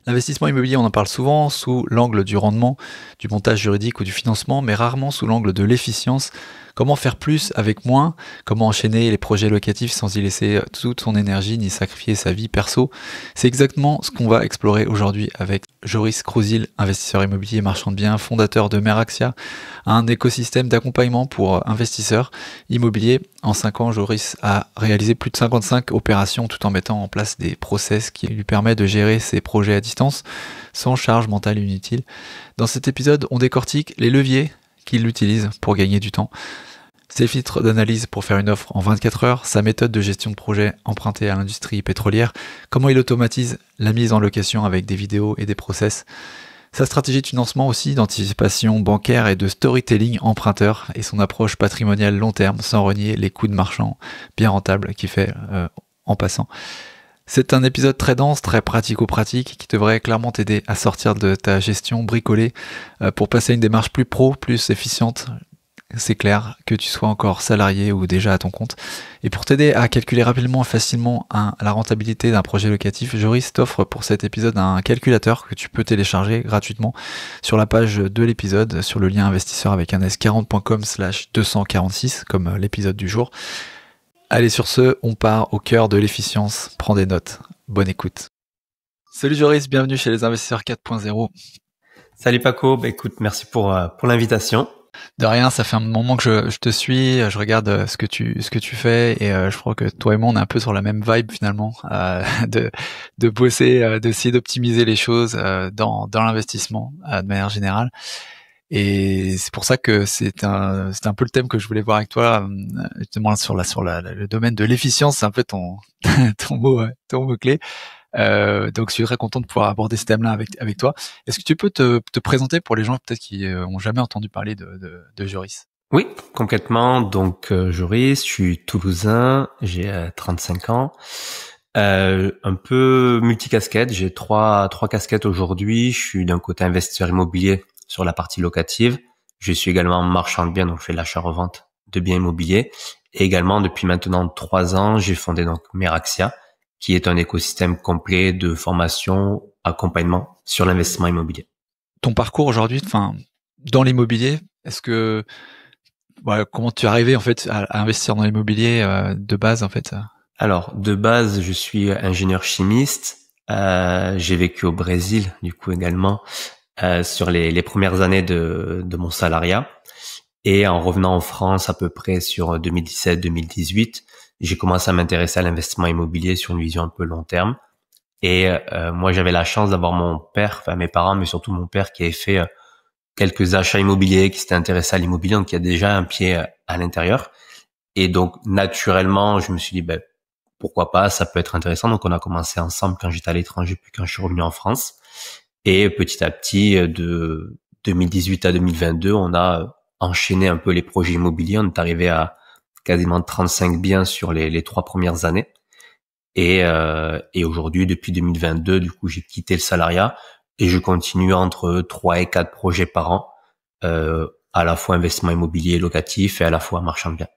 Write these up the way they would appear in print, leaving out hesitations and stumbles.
L'investissement immobilier, on en parle souvent sous l'angle du rendement, du montage juridique ou du financement, mais rarement sous l'angle de l'efficience. Comment faire plus avec moins? Comment enchaîner les projets locatifs sans y laisser toute son énergie ni sacrifier sa vie perso? C'est exactement ce qu'on va explorer aujourd'hui avec Joris Crouzil, investisseur immobilier et marchand de biens, fondateur de Meraxia, un écosystème d'accompagnement pour investisseurs immobiliers. En 5 ans, Joris a réalisé plus de 55 opérations tout en mettant en place des process qui lui permettent de gérer ses projets à distance sans charge mentale inutile. Dans cet épisode, on décortique les leviers qu'il utilise pour gagner du temps, ses filtres d'analyse pour faire une offre en 24 heures, sa méthode de gestion de projet empruntée à l'industrie pétrolière, comment il automatise la mise en location avec des vidéos et des process, sa stratégie de financement aussi, d'anticipation bancaire et de storytelling emprunteur, et son approche patrimoniale long terme sans renier les coûts de marchand bien rentables qu'il fait en passant. C'est un épisode très dense, très pratico-pratique, qui devrait clairement t'aider à sortir de ta gestion bricolée pour passer à une démarche plus pro, plus efficiente. C'est clair, que tu sois encore salarié ou déjà à ton compte. Et pour t'aider à calculer rapidement et facilement la rentabilité d'un projet locatif, Joris t'offre pour cet épisode un calculateur que tu peux télécharger gratuitement sur la page de l'épisode, sur le lien investisseur avec un s40.com/246, comme l'épisode du jour. Allez, sur ce, on part au cœur de l'efficience. Prends des notes. Bonne écoute. Salut Joris, bienvenue chez les investisseurs 4.0. Salut Paco, écoute, merci pour l'invitation. De rien, ça fait un moment que je te suis, je regarde ce que tu fais et je crois que toi et moi on est un peu sur la même vibe finalement, de bosser, d'essayer d'optimiser les choses dans l'investissement de manière générale. Et c'est pour ça que c'est un peu le thème que je voulais voir avec toi, justement sur le domaine de l'efficience, c'est un peu ton ton mot clé. Donc je suis très content de pouvoir aborder ce thème-là avec toi. Est-ce que tu peux te présenter pour les gens peut-être qui ont jamais entendu parler de Joris? Oui, complètement. Donc Joris, je suis toulousain, j'ai 35 ans. Un peu multicasquette, j'ai trois casquettes aujourd'hui. Je suis d'un côté investisseur immobilier sur la partie locative. Je suis également marchand de biens, donc je fais l'achat-revente de biens immobiliers. Et également, depuis maintenant 3 ans, j'ai fondé donc Meraxia, qui est un écosystème complet de formation, accompagnement sur l'investissement immobilier. Ton parcours aujourd'hui, enfin, dans l'immobilier, est-ce que, comment tu es arrivé en fait à investir dans l'immobilier de base en fait? Alors, de base, je suis ingénieur chimiste. J'ai vécu au Brésil, du coup également, sur les premières années de mon salariat. Et en revenant en France à peu près sur 2017-2018, j'ai commencé à m'intéresser à l'investissement immobilier sur une vision un peu long terme. Et moi, j'avais la chance d'avoir mon père, enfin mes parents, mais surtout mon père qui avait fait quelques achats immobiliers, qui s'était intéressé à l'immobilier, donc qui a déjà un pied à l'intérieur. Et donc, naturellement, je me suis dit, pourquoi pas, ça peut être intéressant. Donc, on a commencé ensemble quand j'étais à l'étranger, puis quand je suis revenu en France. Et petit à petit, de 2018 à 2022, on a enchaîné un peu les projets immobiliers. On est arrivé à quasiment 35 biens sur les 3 premières années. Et aujourd'hui, depuis 2022, du coup, j'ai quitté le salariat et je continue entre 3 et 4 projets par an, à la fois investissement immobilier locatif et à la fois marchand de biens.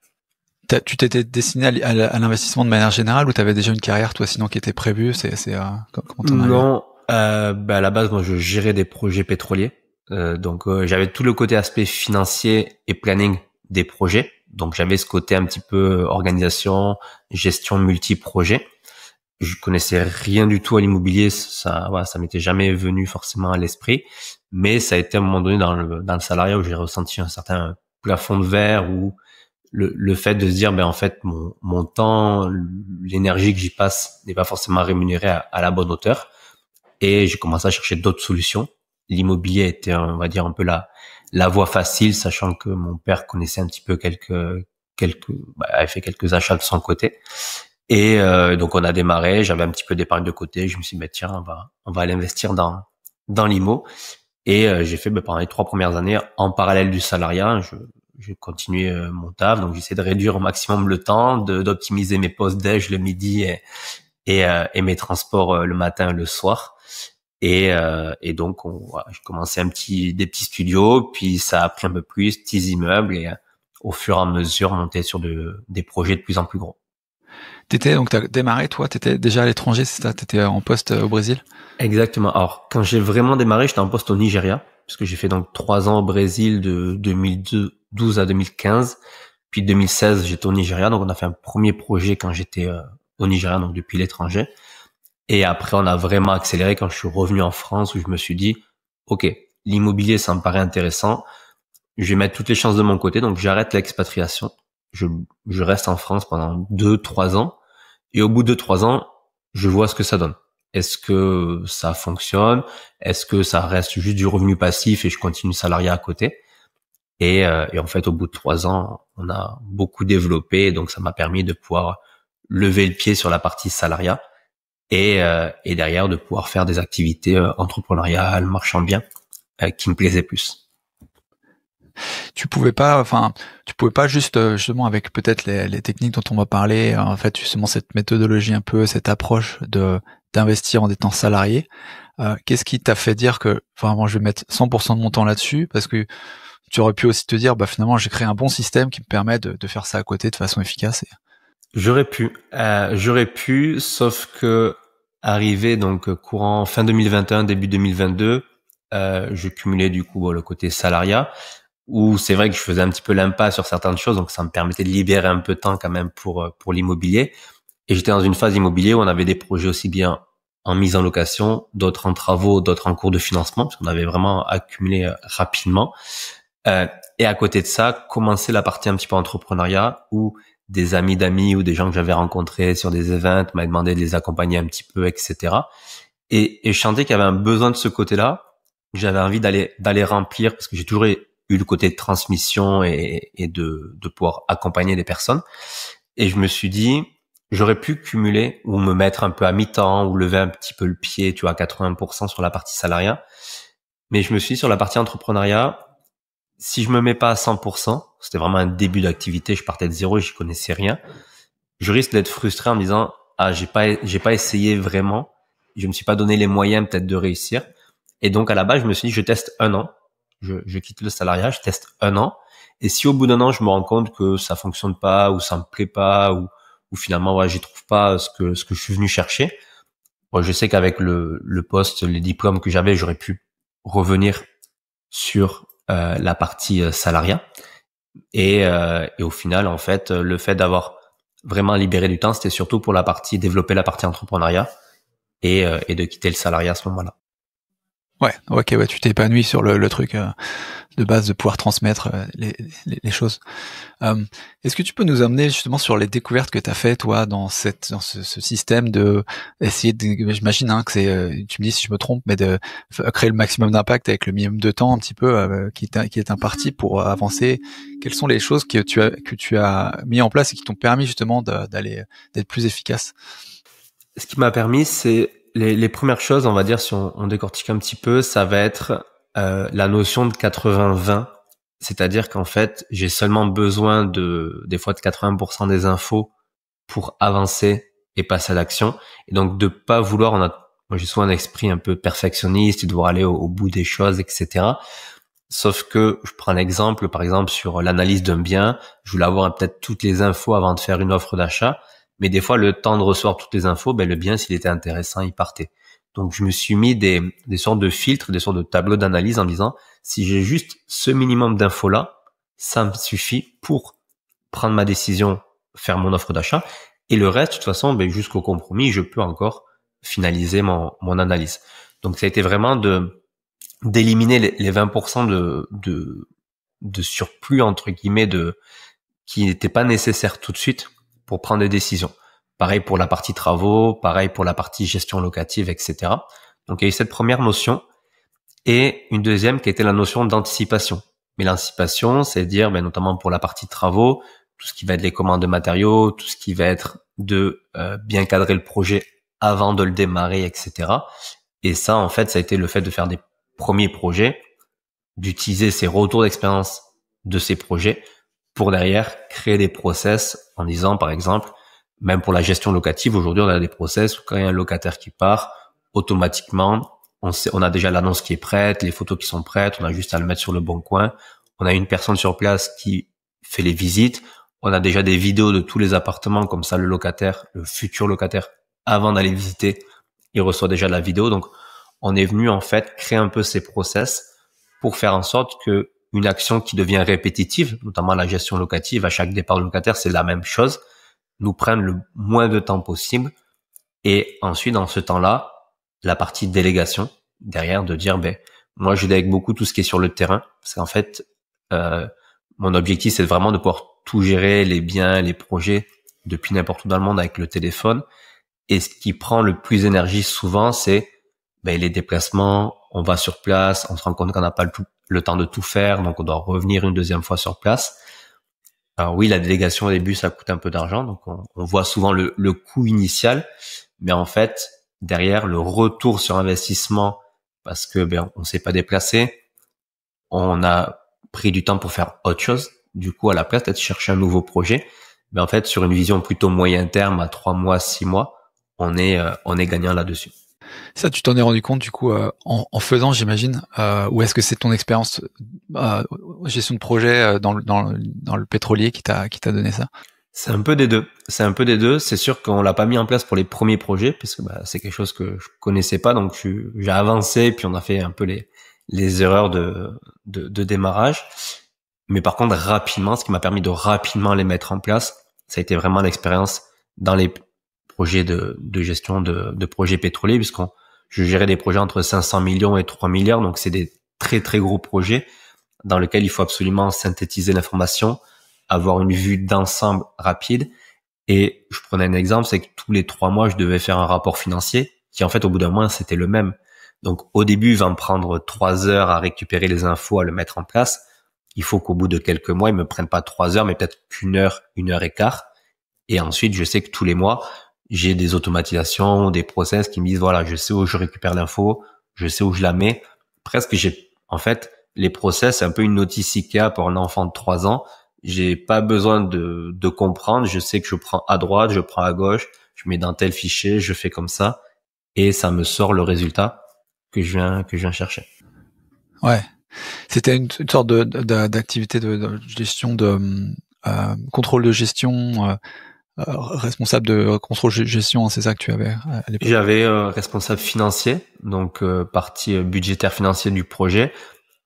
Tu t'étais destiné à l'investissement de manière générale ou tu avais déjà une carrière toi sinon qui était prévue? Comment t'en arrives? Non, à la base, moi, je gérais des projets pétroliers. Donc, j'avais tout le côté aspect financier et planning des projets. Donc, j'avais ce côté un petit peu organisation, gestion multi-projets. Je connaissais rien du tout à l'immobilier, ça m'était jamais venu forcément à l'esprit. Mais ça a été à un moment donné dans le salariat où j'ai ressenti un certain plafond de verre où le fait de se dire, en fait, mon temps, l'énergie que j'y passe n'est pas forcément rémunérée à la bonne hauteur. Et j'ai commencé à chercher d'autres solutions. L'immobilier était, on va dire, un peu la voie facile, sachant que mon père connaissait un petit peu avait fait quelques achats de son côté. Et donc on a démarré, j'avais un petit peu d'épargne de côté, je me suis dit, tiens, on va aller investir dans l'IMO. Et j'ai fait pendant les 3 premières années, en parallèle du salariat, j'ai continué mon taf, donc j'essaie de réduire au maximum le temps, d'optimiser mes pauses déj le midi et mes transports le matin et le soir. Et donc j'ai commencé des petits studios, puis ça a pris un peu plus, petits immeubles, et au fur et à mesure monter sur des projets de plus en plus gros. Donc t'as démarré, toi, t'étais déjà à l'étranger, c'est ça? T'étais en poste au Brésil? Exactement. Alors, quand j'ai vraiment démarré, j'étais en poste au Nigeria, parce que j'ai fait donc 3 ans au Brésil de 2012 à 2015. Puis 2016, j'étais au Nigeria, donc on a fait un premier projet quand j'étais au Nigeria, donc depuis l'étranger. Et après, on a vraiment accéléré quand je suis revenu en France, où je me suis dit, OK, l'immobilier, ça me paraît intéressant. Je vais mettre toutes les chances de mon côté, donc j'arrête l'expatriation. Je reste en France pendant 2-3 ans. Et au bout de 3 ans, je vois ce que ça donne. Est-ce que ça fonctionne? Est-ce que ça reste juste du revenu passif et je continue salariat à côté? Et en fait, au bout de 3 ans, on a beaucoup développé, donc ça m'a permis de pouvoir lever le pied sur la partie salariat et derrière de pouvoir faire des activités entrepreneuriales, marchand bien, qui me plaisaient plus. Tu pouvais pas juste justement avec peut-être les techniques dont on va parler, en fait justement cette méthodologie un peu, cette approche de d'investir en étant salarié. Qu'est-ce qui t'a fait dire que vraiment je vais mettre 100% de mon temps là-dessus, parce que tu aurais pu aussi te dire bah finalement j'ai créé un bon système qui me permet de faire ça à côté de façon efficace. J'aurais pu, sauf que arrivé donc courant fin 2021, début 2022, je cumulais du coup le côté salariat, où c'est vrai que je faisais un petit peu l'impasse sur certaines choses, donc ça me permettait de libérer un peu de temps quand même pour l'immobilier. Et j'étais dans une phase immobilier où on avait des projets aussi bien en mise en location, d'autres en travaux, d'autres en cours de financement, parce qu'on avait vraiment accumulé rapidement. Et à côté de ça, commencer la partie un petit peu entrepreneuriat, où des amis d'amis ou des gens que j'avais rencontrés sur des events m'avaient demandé de les accompagner un petit peu, etc. Et je sentais qu'il y avait un besoin de ce côté-là. J'avais envie d'aller remplir, parce que j'ai toujours eu le côté de transmission et de pouvoir accompagner des personnes. Et je me suis dit, j'aurais pu cumuler ou me mettre un peu à mi-temps ou lever un petit peu le pied, tu vois, à 80% sur la partie salariat. Mais je me suis dit, sur la partie entrepreneuriat, si je me mets pas à 100%, c'était vraiment un début d'activité, je partais de zéro et je connaissais rien, je risque d'être frustré en me disant, ah, j'ai pas essayé vraiment, je me suis pas donné les moyens peut-être de réussir. Et donc, à la base, je me suis dit, je teste 1 an, je quitte le salariat, je teste 1 an. Et si au bout d'1 an, je me rends compte que ça fonctionne pas, ou ça me plaît pas, ou finalement, ouais, j'y trouve pas ce que je suis venu chercher. Bon, je sais qu'avec le poste, les diplômes que j'avais, j'aurais pu revenir sur la partie salariat. Et au final, en fait, le fait d'avoir vraiment libéré du temps, c'était surtout pour la partie développer la partie entrepreneuriat et de quitter le salariat à ce moment-là. Ouais, ok, ouais, tu t'es épanoui sur le truc de base de pouvoir transmettre les choses. Est-ce que tu peux nous amener justement sur les découvertes que tu as fait toi dans ce système de essayer de, j'imagine que c'est, tu me dis si je me trompe, mais de créer le maximum d'impact avec le minimum de temps un petit peu qui est imparti pour avancer. Quelles sont les choses que tu as mis en place et qui t'ont permis justement d'être plus efficace? Ce qui m'a permis, c'est les premières choses, on va dire, si on décortique un petit peu, ça va être la notion de 80-20. C'est-à-dire qu'en fait, j'ai seulement besoin des fois de 80% des infos pour avancer et passer à l'action. Et donc, de pas vouloir, moi, j'ai souvent un esprit un peu perfectionniste et de vouloir aller au bout des choses, etc. Sauf que, je prends l'exemple, par exemple, sur l'analyse d'un bien, je voulais avoir peut-être toutes les infos avant de faire une offre d'achat. Mais des fois, le temps de recevoir toutes les infos, le bien, s'il était intéressant, il partait. Donc, je me suis mis des sortes de filtres, des sortes de tableaux d'analyse en disant, si j'ai juste ce minimum d'infos-là, ça me suffit pour prendre ma décision, faire mon offre d'achat. Et le reste, de toute façon, jusqu'au compromis, je peux encore finaliser mon analyse. Donc, ça a été vraiment d'éliminer les 20% de surplus, entre guillemets, qui n'étaient pas nécessaires tout de suite pour prendre des décisions. Pareil pour la partie travaux, pareil pour la partie gestion locative, etc. Donc, il y a eu cette première notion et une deuxième qui était la notion d'anticipation. Mais l'anticipation, c'est dire, notamment pour la partie travaux, tout ce qui va être les commandes de matériaux, tout ce qui va être de bien cadrer le projet avant de le démarrer, etc. Et ça, en fait, ça a été le fait de faire des premiers projets, d'utiliser ces retours d'expérience de ces projets pour derrière créer des process en disant, par exemple, même pour la gestion locative, aujourd'hui, on a des process où quand il y a un locataire qui part, automatiquement, on a déjà l'annonce qui est prête, les photos qui sont prêtes, on a juste à le mettre sur le bon coin. On a une personne sur place qui fait les visites. On a déjà des vidéos de tous les appartements, comme ça le futur locataire, avant d'aller visiter, il reçoit déjà la vidéo. Donc, on est venu en fait créer un peu ces process pour faire en sorte que une action qui devient répétitive, notamment la gestion locative, à chaque départ de locataire, c'est la même chose, nous prenne le moins de temps possible. Et ensuite, dans ce temps-là, la partie délégation, derrière, de dire, moi, je délègue beaucoup tout ce qui est sur le terrain, parce qu'en fait, mon objectif, c'est vraiment de pouvoir tout gérer, les biens, les projets, depuis n'importe où dans le monde avec le téléphone. Et ce qui prend le plus d'énergie souvent, c'est les déplacements. On va sur place, on se rend compte qu'on n'a pas le temps de tout faire, donc on doit revenir une deuxième fois sur place. Alors oui, la délégation au début, ça coûte un peu d'argent, donc on voit souvent le coût initial, mais en fait, derrière, le retour sur investissement, parce que on s'est pas déplacé, on a pris du temps pour faire autre chose. Du coup, à la place peut-être chercher un nouveau projet, mais en fait, sur une vision plutôt moyen terme, à 3 mois, 6 mois, on est gagnant là-dessus. Ça, tu t'en es rendu compte du coup en faisant, j'imagine, ou est-ce que c'est ton expérience gestion de projet dans le pétrolier qui t'a donné ça? C'est un peu des deux. C'est sûr qu'on l'a pas mis en place pour les premiers projets, puisque c'est quelque chose que je connaissais pas, donc j'ai avancé, puis on a fait un peu les erreurs de démarrage. Mais par contre, rapidement, ce qui m'a permis de rapidement les mettre en place, ça a été vraiment l'expérience dans les projets de gestion de projets pétroliers, je gérais des projets entre 500 millions et 3 milliards, donc c'est des très très gros projets dans lesquels il faut absolument synthétiser l'information, avoir une vue d'ensemble rapide. Et je prenais un exemple, c'est que tous les 3 mois, je devais faire un rapport financier qui en fait au bout d'un mois, c'était le même. Donc au début, il va me prendre 3 heures à récupérer les infos, à le mettre en place. Il faut qu'au bout de quelques mois, il me prenne pas 3 heures, mais peut-être qu'une heure et quart. Et ensuite, je sais que tous les mois, j'ai des automatisations, des process qui me disent, voilà, je sais où je récupère l'info, je sais où je la mets. Presque, en fait, les process, c'est un peu une notice IKEA pour un enfant de 3 ans. J'ai pas besoin de comprendre. Je sais que je prends à droite, je prends à gauche, je mets dans tel fichier, je fais comme ça, et ça me sort le résultat que je viens chercher. Ouais. C'était une sorte d'activité de gestion contrôle de gestion, responsable de contrôle de gestion, c'est ça que tu avais à l'époque? J'avais responsable financier, donc partie budgétaire financier du projet,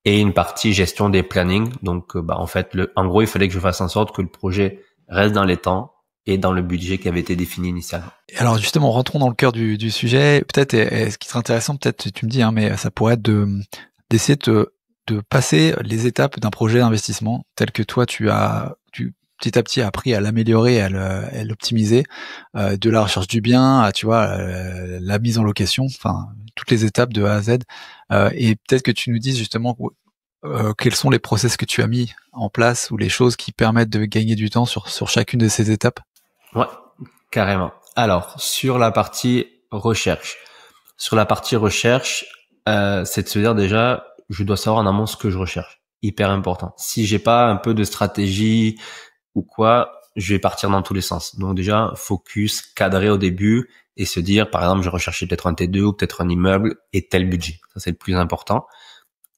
et une partie gestion des plannings. Donc en fait, en gros, il fallait que je fasse en sorte que le projet reste dans les temps et dans le budget qui avait été défini initialement. Et alors justement, rentrons dans le cœur du sujet. Peut-être, ce qui serait intéressant, peut-être tu me dis, mais ça pourrait être d'essayer de passer les étapes d'un projet d'investissement tel que toi tu petit à petit appris à l'améliorer, à l'optimiser, de la recherche du bien à la mise en location, enfin toutes les étapes de A à Z. Et peut-être que tu nous dises justement quels sont les process que tu as mis en place ou les choses qui permettent de gagner du temps sur chacune de ces étapes. Ouais, carrément. Alors sur la partie recherche, c'est de se dire déjà, je dois savoir en amont ce que je recherche. Hyper important. Si j'ai pas un peu de stratégie ou quoi, je vais partir dans tous les sens. Donc déjà, focus, cadrer au début et se dire, par exemple, je recherchais peut-être un T2 ou peut-être un immeuble et tel budget. Ça, c'est le plus important.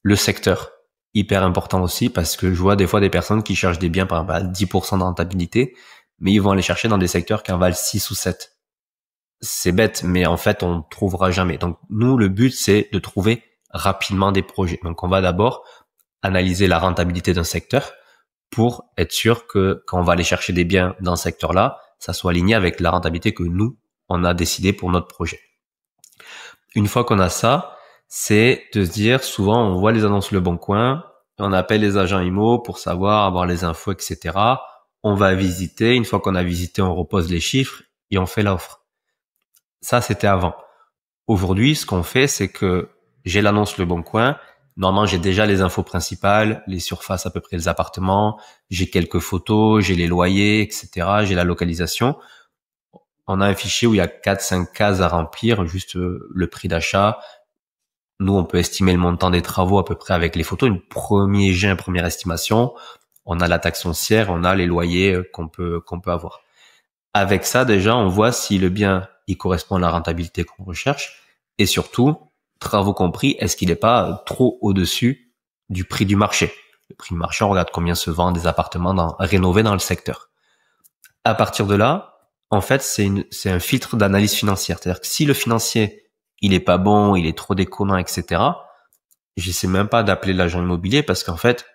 Le secteur, hyper important aussi parce que je vois des fois des personnes qui cherchent des biens, par exemple, à 10% de rentabilité, mais ils vont aller chercher dans des secteurs qui en valent 6 ou 7. C'est bête, mais en fait, on ne trouvera jamais. Donc, nous, le but, c'est de trouver rapidement des projets. Donc, on va d'abord analyser la rentabilité d'un secteur pour être sûr que quand on va aller chercher des biens dans ce secteur-là, ça soit aligné avec la rentabilité que nous, on a décidé pour notre projet. Une fois qu'on a ça, c'est de se dire, souvent, on voit les annonces Le Bon Coin, on appelle les agents IMO pour savoir, avoir les infos, etc. On va visiter. Une fois qu'on a visité, on repose les chiffres et on fait l'offre. Ça, c'était avant. Aujourd'hui, ce qu'on fait, c'est que j'ai l'annonce Le Bon Coin. Normalement, j'ai déjà les infos principales, les surfaces à peu près des appartements, j'ai quelques photos, j'ai les loyers, etc. J'ai la localisation. On a un fichier où il y a 4-5 cases à remplir, juste le prix d'achat. Nous, on peut estimer le montant des travaux à peu près avec les photos, une première estimation. On a la taxe foncière, on a les loyers qu'on peut avoir. Avec ça, déjà, on voit si le bien il correspond à la rentabilité qu'on recherche et surtout, travaux compris, est-ce qu'il n'est pas trop au-dessus du prix du marché? Le prix du marché, on regarde combien se vendent des appartements rénovés dans le secteur. À partir de là, en fait, c'est un filtre d'analyse financière. C'est-à-dire que si le financier, il est pas bon, il est trop déconnant, etc., j'essaie même pas d'appeler l'agent immobilier parce qu'en fait,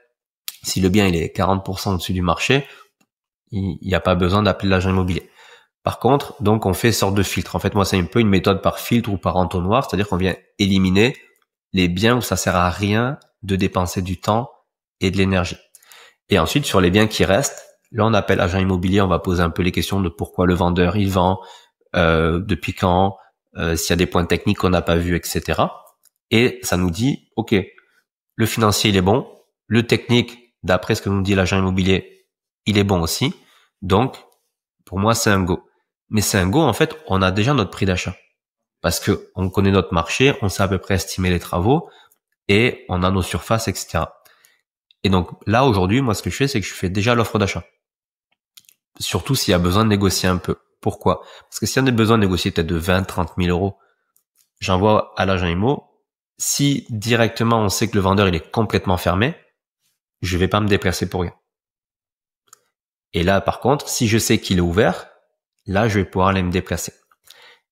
si le bien il est 40% au-dessus du marché, il n'y a pas besoin d'appeler l'agent immobilier. Par contre, donc on fait sorte de filtre. En fait, moi, c'est un peu une méthode par filtre ou par entonnoir, c'est-à-dire qu'on vient éliminer les biens où ça sert à rien de dépenser du temps et de l'énergie. Et ensuite, sur les biens qui restent, là, on appelle agent immobilier, on va poser un peu les questions de pourquoi le vendeur il vend, depuis quand, s'il y a des points techniques qu'on n'a pas vus, etc. Et ça nous dit, OK, le financier, il est bon, le technique, d'après ce que nous dit l'agent immobilier, il est bon aussi. Donc, pour moi, c'est un go. Mais c'est un go, en fait, on a déjà notre prix d'achat. Parce que on connaît notre marché, on sait à peu près estimer les travaux et on a nos surfaces, etc. Et donc là, aujourd'hui, moi, ce que je fais, c'est que je fais déjà l'offre d'achat. Surtout s'il y a besoin de négocier un peu. Pourquoi? Parce que s'il y a besoin de négocier peut-être de 20, 30 000 euros, j'envoie à l'agent IMO. Si directement on sait que le vendeur il est complètement fermé, je vais pas me déplacer pour rien. Et là, par contre, si je sais qu'il est ouvert, là, je vais pouvoir aller me déplacer.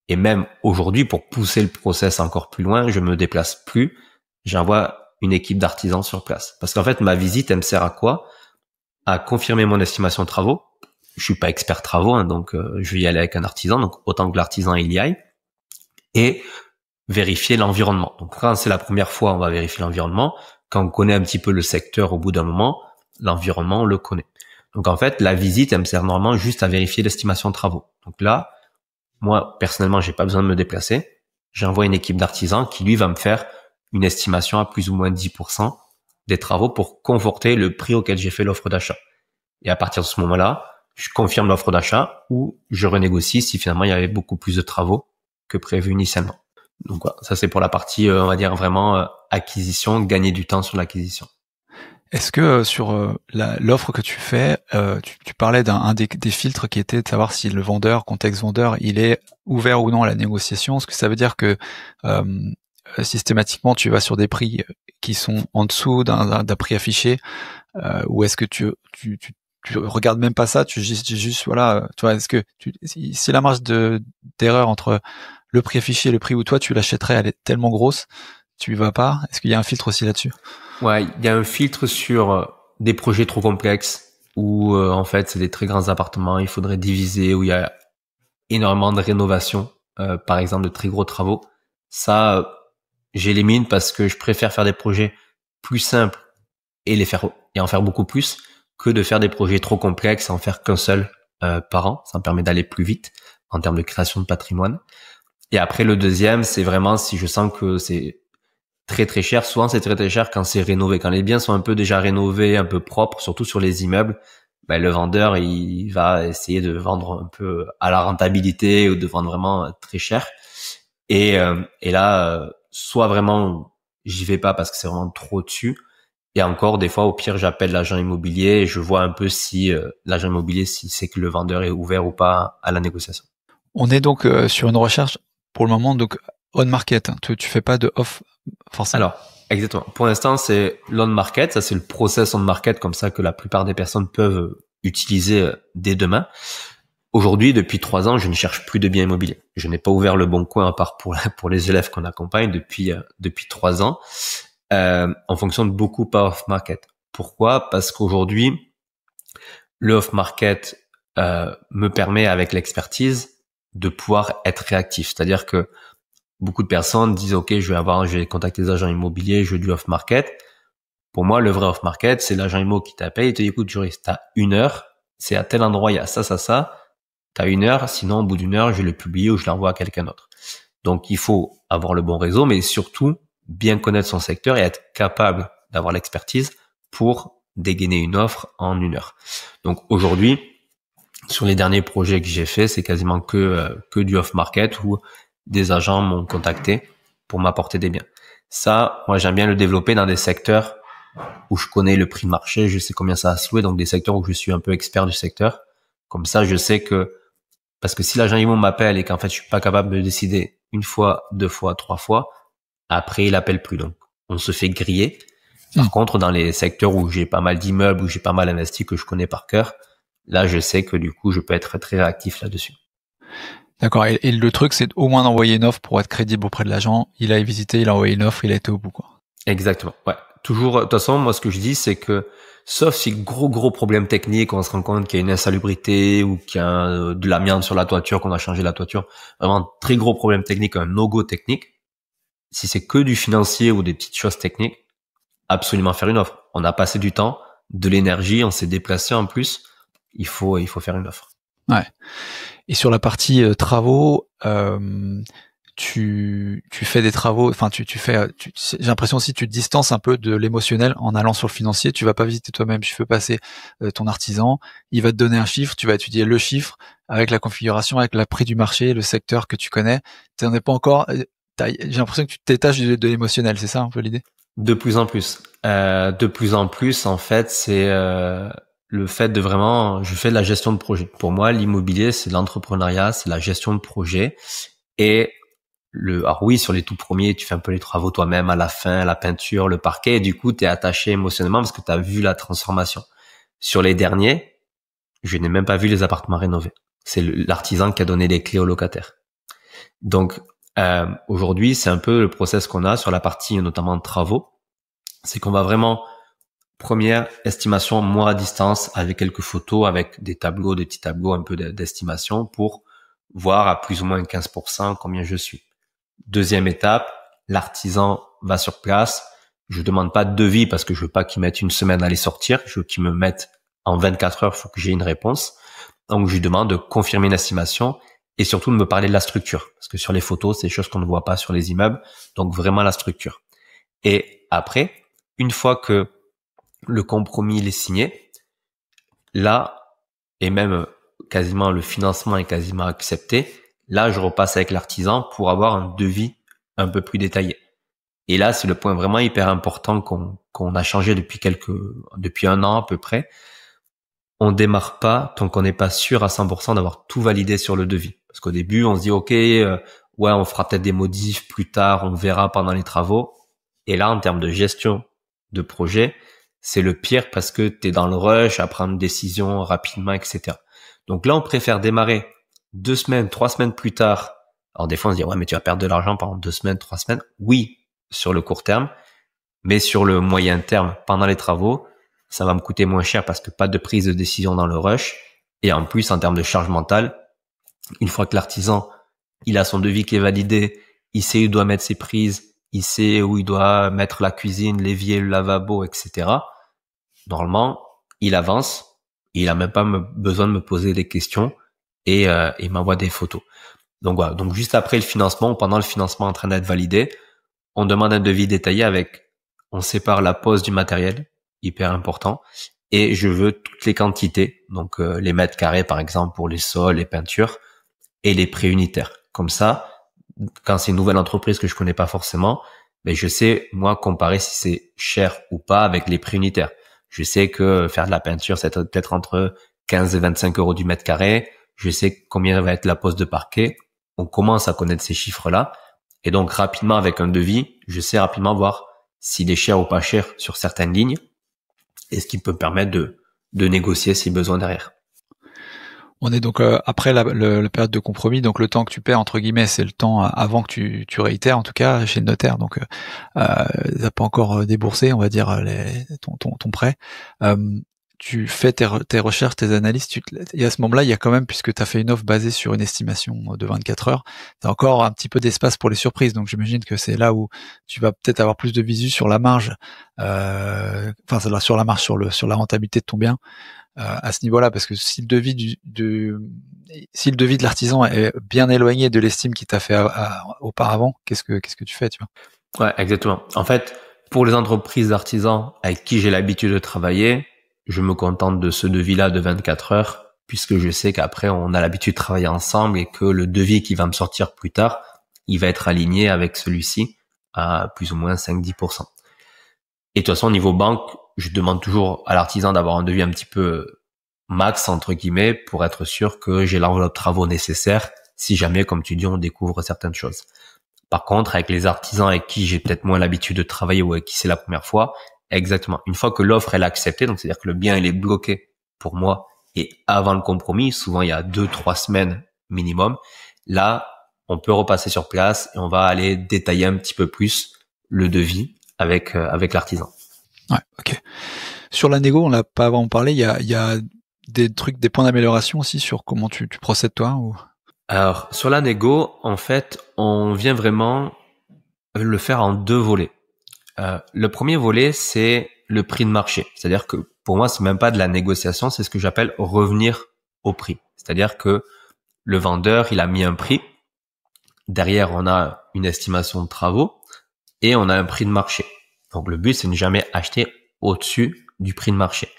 Et même aujourd'hui, pour pousser le process encore plus loin, je me déplace plus. J'envoie une équipe d'artisans sur place. Parce qu'en fait, ma visite, elle me sert à quoi? À confirmer mon estimation de travaux. Je suis pas expert travaux, hein, donc je vais y aller avec un artisan, donc autant que l'artisan il y aille. Et vérifier l'environnement. Donc quand c'est la première fois, on va vérifier l'environnement. Quand on connaît un petit peu le secteur au bout d'un moment, l'environnement, on le connaît. Donc en fait, la visite, elle me sert normalement juste à vérifier l'estimation de travaux. Donc là, moi, personnellement, j'ai pas besoin de me déplacer. J'envoie une équipe d'artisans qui, lui, va me faire une estimation à plus ou moins 10% des travaux pour conforter le prix auquel j'ai fait l'offre d'achat. Et à partir de ce moment-là, je confirme l'offre d'achat ou je renégocie si finalement il y avait beaucoup plus de travaux que prévu initialement. Donc voilà, ça c'est pour la partie, on va dire vraiment acquisition, gagner du temps sur l'acquisition. Est-ce que sur l'offre que tu fais, tu parlais d'un des filtres qui était de savoir si le vendeur, contexte vendeur, il est ouvert ou non à la négociation? Est-ce que ça veut dire que systématiquement tu vas sur des prix qui sont en dessous d'un prix affiché, ou est-ce que tu regardes même pas ça, tu juste voilà, tu vois, est-ce que si la marge d'erreur entre le prix affiché et le prix où toi tu l'achèterais, elle est tellement grosse, tu y vas pas? Est-ce qu'il y a un filtre aussi là-dessus? Ouais, il y a un filtre sur des projets trop complexes où en fait c'est des très grands appartements, il faudrait diviser, où il y a énormément de rénovation, par exemple de très gros travaux. Ça, j'élimine parce que je préfère faire des projets plus simples et en faire beaucoup plus que de faire des projets trop complexes et en faire qu'un seul par an. Ça me permet d'aller plus vite en termes de création de patrimoine. Et après, le deuxième, c'est vraiment si je sens que c'est très très cher. Souvent, c'est très très cher quand c'est rénové. Quand les biens sont un peu déjà rénovés, un peu propres, surtout sur les immeubles, ben, le vendeur, il va essayer de vendre un peu à la rentabilité ou de vendre vraiment très cher. Et là, soit vraiment, j'y vais pas parce que c'est vraiment trop dessus. Et encore, des fois, au pire, j'appelle l'agent immobilier et je vois un peu si l'agent immobilier, si c'est que le vendeur est ouvert ou pas à la négociation. On est donc sur une recherche pour le moment donc on market. Tu fais pas de off forcément. Alors, exactement. Pour l'instant, c'est l'on market. Ça, c'est le process on market comme ça que la plupart des personnes peuvent utiliser dès demain. Aujourd'hui, depuis 3 ans, je ne cherche plus de biens immobiliers. Je n'ai pas ouvert le bon coin à part pour les élèves qu'on accompagne depuis 3 ans. On fonctionne beaucoup par off-market. Pourquoi? Parce qu'aujourd'hui, le off-market me permet, avec l'expertise, de pouvoir être réactif. C'est-à-dire que beaucoup de personnes disent, OK, je vais contacter les agents immobiliers, je veux du off-market. Pour moi, le vrai off-market, c'est l'agent immo qui t'appelle et te dit, écoute, juriste, t'as 1 heure, c'est à tel endroit, il y a ça. T'as 1 heure, sinon, au bout d'1 heure, je vais le publier ou je l'envoie à quelqu'un d'autre. Donc, il faut avoir le bon réseau, mais surtout, bien connaître son secteur et être capable d'avoir l'expertise pour dégainer une offre en 1 heure. Donc, aujourd'hui, sur les derniers projets que j'ai faits, c'est quasiment que du off-market où des agents m'ont contacté pour m'apporter des biens. Ça, moi, j'aime bien le développer dans des secteurs où je connais le prix de marché, je sais combien ça va se louer, donc des secteurs où je suis un peu expert du secteur. Comme ça, je sais que, parce que si l'agent immo m'appelle et qu'en fait, je suis pas capable de décider 1 fois, 2 fois, 3 fois, après, il appelle plus. Donc, on se fait griller. Par contre, dans les secteurs où j'ai pas mal d'immeubles, où j'ai pas mal investi, que je connais par cœur, là, je sais que du coup, je peux être très réactif là-dessus. D'accord. Et le truc, c'est au moins d'envoyer une offre pour être crédible auprès de l'agent. Il a visité, il a envoyé une offre, il a été au bout, quoi. Exactement. Ouais. Toujours, de toute façon, moi, ce que je dis, c'est que, sauf si gros problème technique, on se rend compte qu'il y a une insalubrité ou qu'il y a de l'amiante sur la toiture, qu'on a changé la toiture, vraiment très gros problème technique, un no-go technique. Si c'est que du financier ou des petites choses techniques, absolument faire une offre. On a passé du temps, de l'énergie, on s'est déplacé en plus. Il faut faire une offre. Ouais. Et sur la partie travaux, tu fais des travaux, enfin j'ai l'impression aussi que tu te distances un peu de l'émotionnel en allant sur le financier. Tu vas pas visiter toi-même, tu fais passer ton artisan, il va te donner un chiffre, tu vas étudier le chiffre avec la configuration, avec le prix du marché, le secteur que tu connais. Tu n'en es pas encore. J'ai l'impression que tu te détaches de l'émotionnel, c'est ça un peu l'idée? De plus en plus. De plus en plus, en fait, c'est le fait de vraiment, je fais de la gestion de projet. Pour moi, l'immobilier, c'est l'entrepreneuriat, c'est la gestion de projet. Et alors oui, sur les tout premiers, tu fais un peu les travaux toi-même, à la fin, la peinture, le parquet, et du coup, tu es attaché émotionnellement parce que tu as vu la transformation. Sur les derniers, je n'ai même pas vu les appartements rénovés. C'est l'artisan qui a donné les clés au locataire. Donc, aujourd'hui, c'est un peu le process qu'on a sur la partie notamment de travaux. C'est qu'on va vraiment, première estimation, moi à distance, avec quelques photos, avec des tableaux, des petits tableaux un peu d'estimation pour voir à plus ou moins 15% combien je suis. Deuxième étape, l'artisan va sur place. Je demande pas de devis parce que je veux pas qu'il mette une semaine à les sortir. Je veux qu'il me mette en 24 heures, il faut que j'ai une réponse. Donc, je lui demande de confirmer une estimation et surtout de me parler de la structure. Parce que sur les photos, c'est des choses qu'on ne voit pas sur les immeubles. Donc, vraiment la structure. Et après, une fois que le compromis il est signé, là, et même quasiment le financement est quasiment accepté, là, je repasse avec l'artisan pour avoir un devis un peu plus détaillé. Et là, c'est le point vraiment hyper important qu'on a changé depuis un an à peu près. On démarre pas tant qu'on n'est pas sûr à 100% d'avoir tout validé sur le devis. Parce qu'au début, on se dit, OK, ouais, on fera peut-être des modifs plus tard, on verra pendant les travaux. Et là, en termes de gestion de projet, c'est le pire parce que tu es dans le rush à prendre une décision rapidement, etc. Donc là, on préfère démarrer 2 semaines, 3 semaines plus tard. Alors des fois, on se dit, ouais, mais tu vas perdre de l'argent pendant 2 semaines, 3 semaines. Oui, sur le court terme, mais sur le moyen terme, pendant les travaux, ça va me coûter moins cher parce que pas de prise de décision dans le rush. Et en plus, en termes de charge mentale, une fois que l'artisan, il a son devis qui est validé, il sait où il doit mettre ses prises, il sait où il doit mettre la cuisine, l'évier, le lavabo, etc. Normalement, il avance, il a même pas besoin de me poser des questions et il m'envoie des photos. Donc voilà. Donc juste après le financement, pendant le financement en train d'être validé, on demande un devis détaillé on sépare la pose du matériel, hyper important, et je veux toutes les quantités, donc les mètres carrés par exemple pour les sols, les peintures, et les prix unitaires. Comme ça, quand c'est une nouvelle entreprise que je connais pas forcément, ben je sais moi comparer si c'est cher ou pas avec les prix unitaires. Je sais que faire de la peinture, c'est peut-être entre 15 et 25 euros du mètre carré. Je sais combien va être la pose de parquet. On commence à connaître ces chiffres-là. Et donc, rapidement, avec un devis, je sais rapidement voir s'il est cher ou pas cher sur certaines lignes et ce qui peut me permettre de négocier si besoin derrière. On est donc après la période de compromis, donc le temps que tu perds entre guillemets, c'est le temps avant que tu réitères, en tout cas chez le notaire. Donc, t'as pas encore déboursé, on va dire ton prêt. Tu fais tes recherches, tes analyses. Et à ce moment-là, il y a quand même, puisque tu as fait une offre basée sur une estimation de 24 heures, tu as encore un petit peu d'espace pour les surprises. Donc, j'imagine que c'est là où tu vas peut-être avoir plus de visu sur la marge, sur la marge, sur la rentabilité de ton bien. À ce niveau-là, parce que si le devis si le devis de l'artisan est bien éloigné de l'estime qu'il t'a fait auparavant, qu'est-ce que tu fais, tu vois? Ouais, exactement. En fait, pour les entreprises d'artisans avec qui j'ai l'habitude de travailler, je me contente de ce devis-là de 24 heures, puisque je sais qu'après, on a l'habitude de travailler ensemble et que le devis qui va me sortir plus tard, il va être aligné avec celui-ci à plus ou moins 5-10%. Et de toute façon, au niveau banque, je demande toujours à l'artisan d'avoir un devis un petit peu max, entre guillemets, pour être sûr que j'ai l'enveloppe travaux nécessaire si jamais, comme tu dis, on découvre certaines choses. Par contre, avec les artisans avec qui j'ai peut-être moins l'habitude de travailler ou avec qui c'est la première fois, exactement. Une fois que l'offre elle est acceptée, donc c'est-à-dire que le bien il est bloqué pour moi Et avant le compromis, souvent il y a 2-3 semaines minimum, là, on peut repasser sur place et on va aller détailler un petit peu plus le devis avec l'artisan. Ouais, ok. Sur la négo, on l'a pas avant parlé, il y a des trucs, des points d'amélioration aussi sur comment tu procèdes toi ou... Alors, sur la négo, en fait, on vient vraiment le faire en 2 volets. Le premier volet, c'est le prix de marché. C'est-à-dire que pour moi, c'est même pas de la négociation, c'est ce que j'appelle revenir au prix. C'est-à-dire que le vendeur, il a mis un prix. Derrière, on a une estimation de travaux et on a un prix de marché. Donc, le but, c'est de ne jamais acheter au-dessus du prix de marché.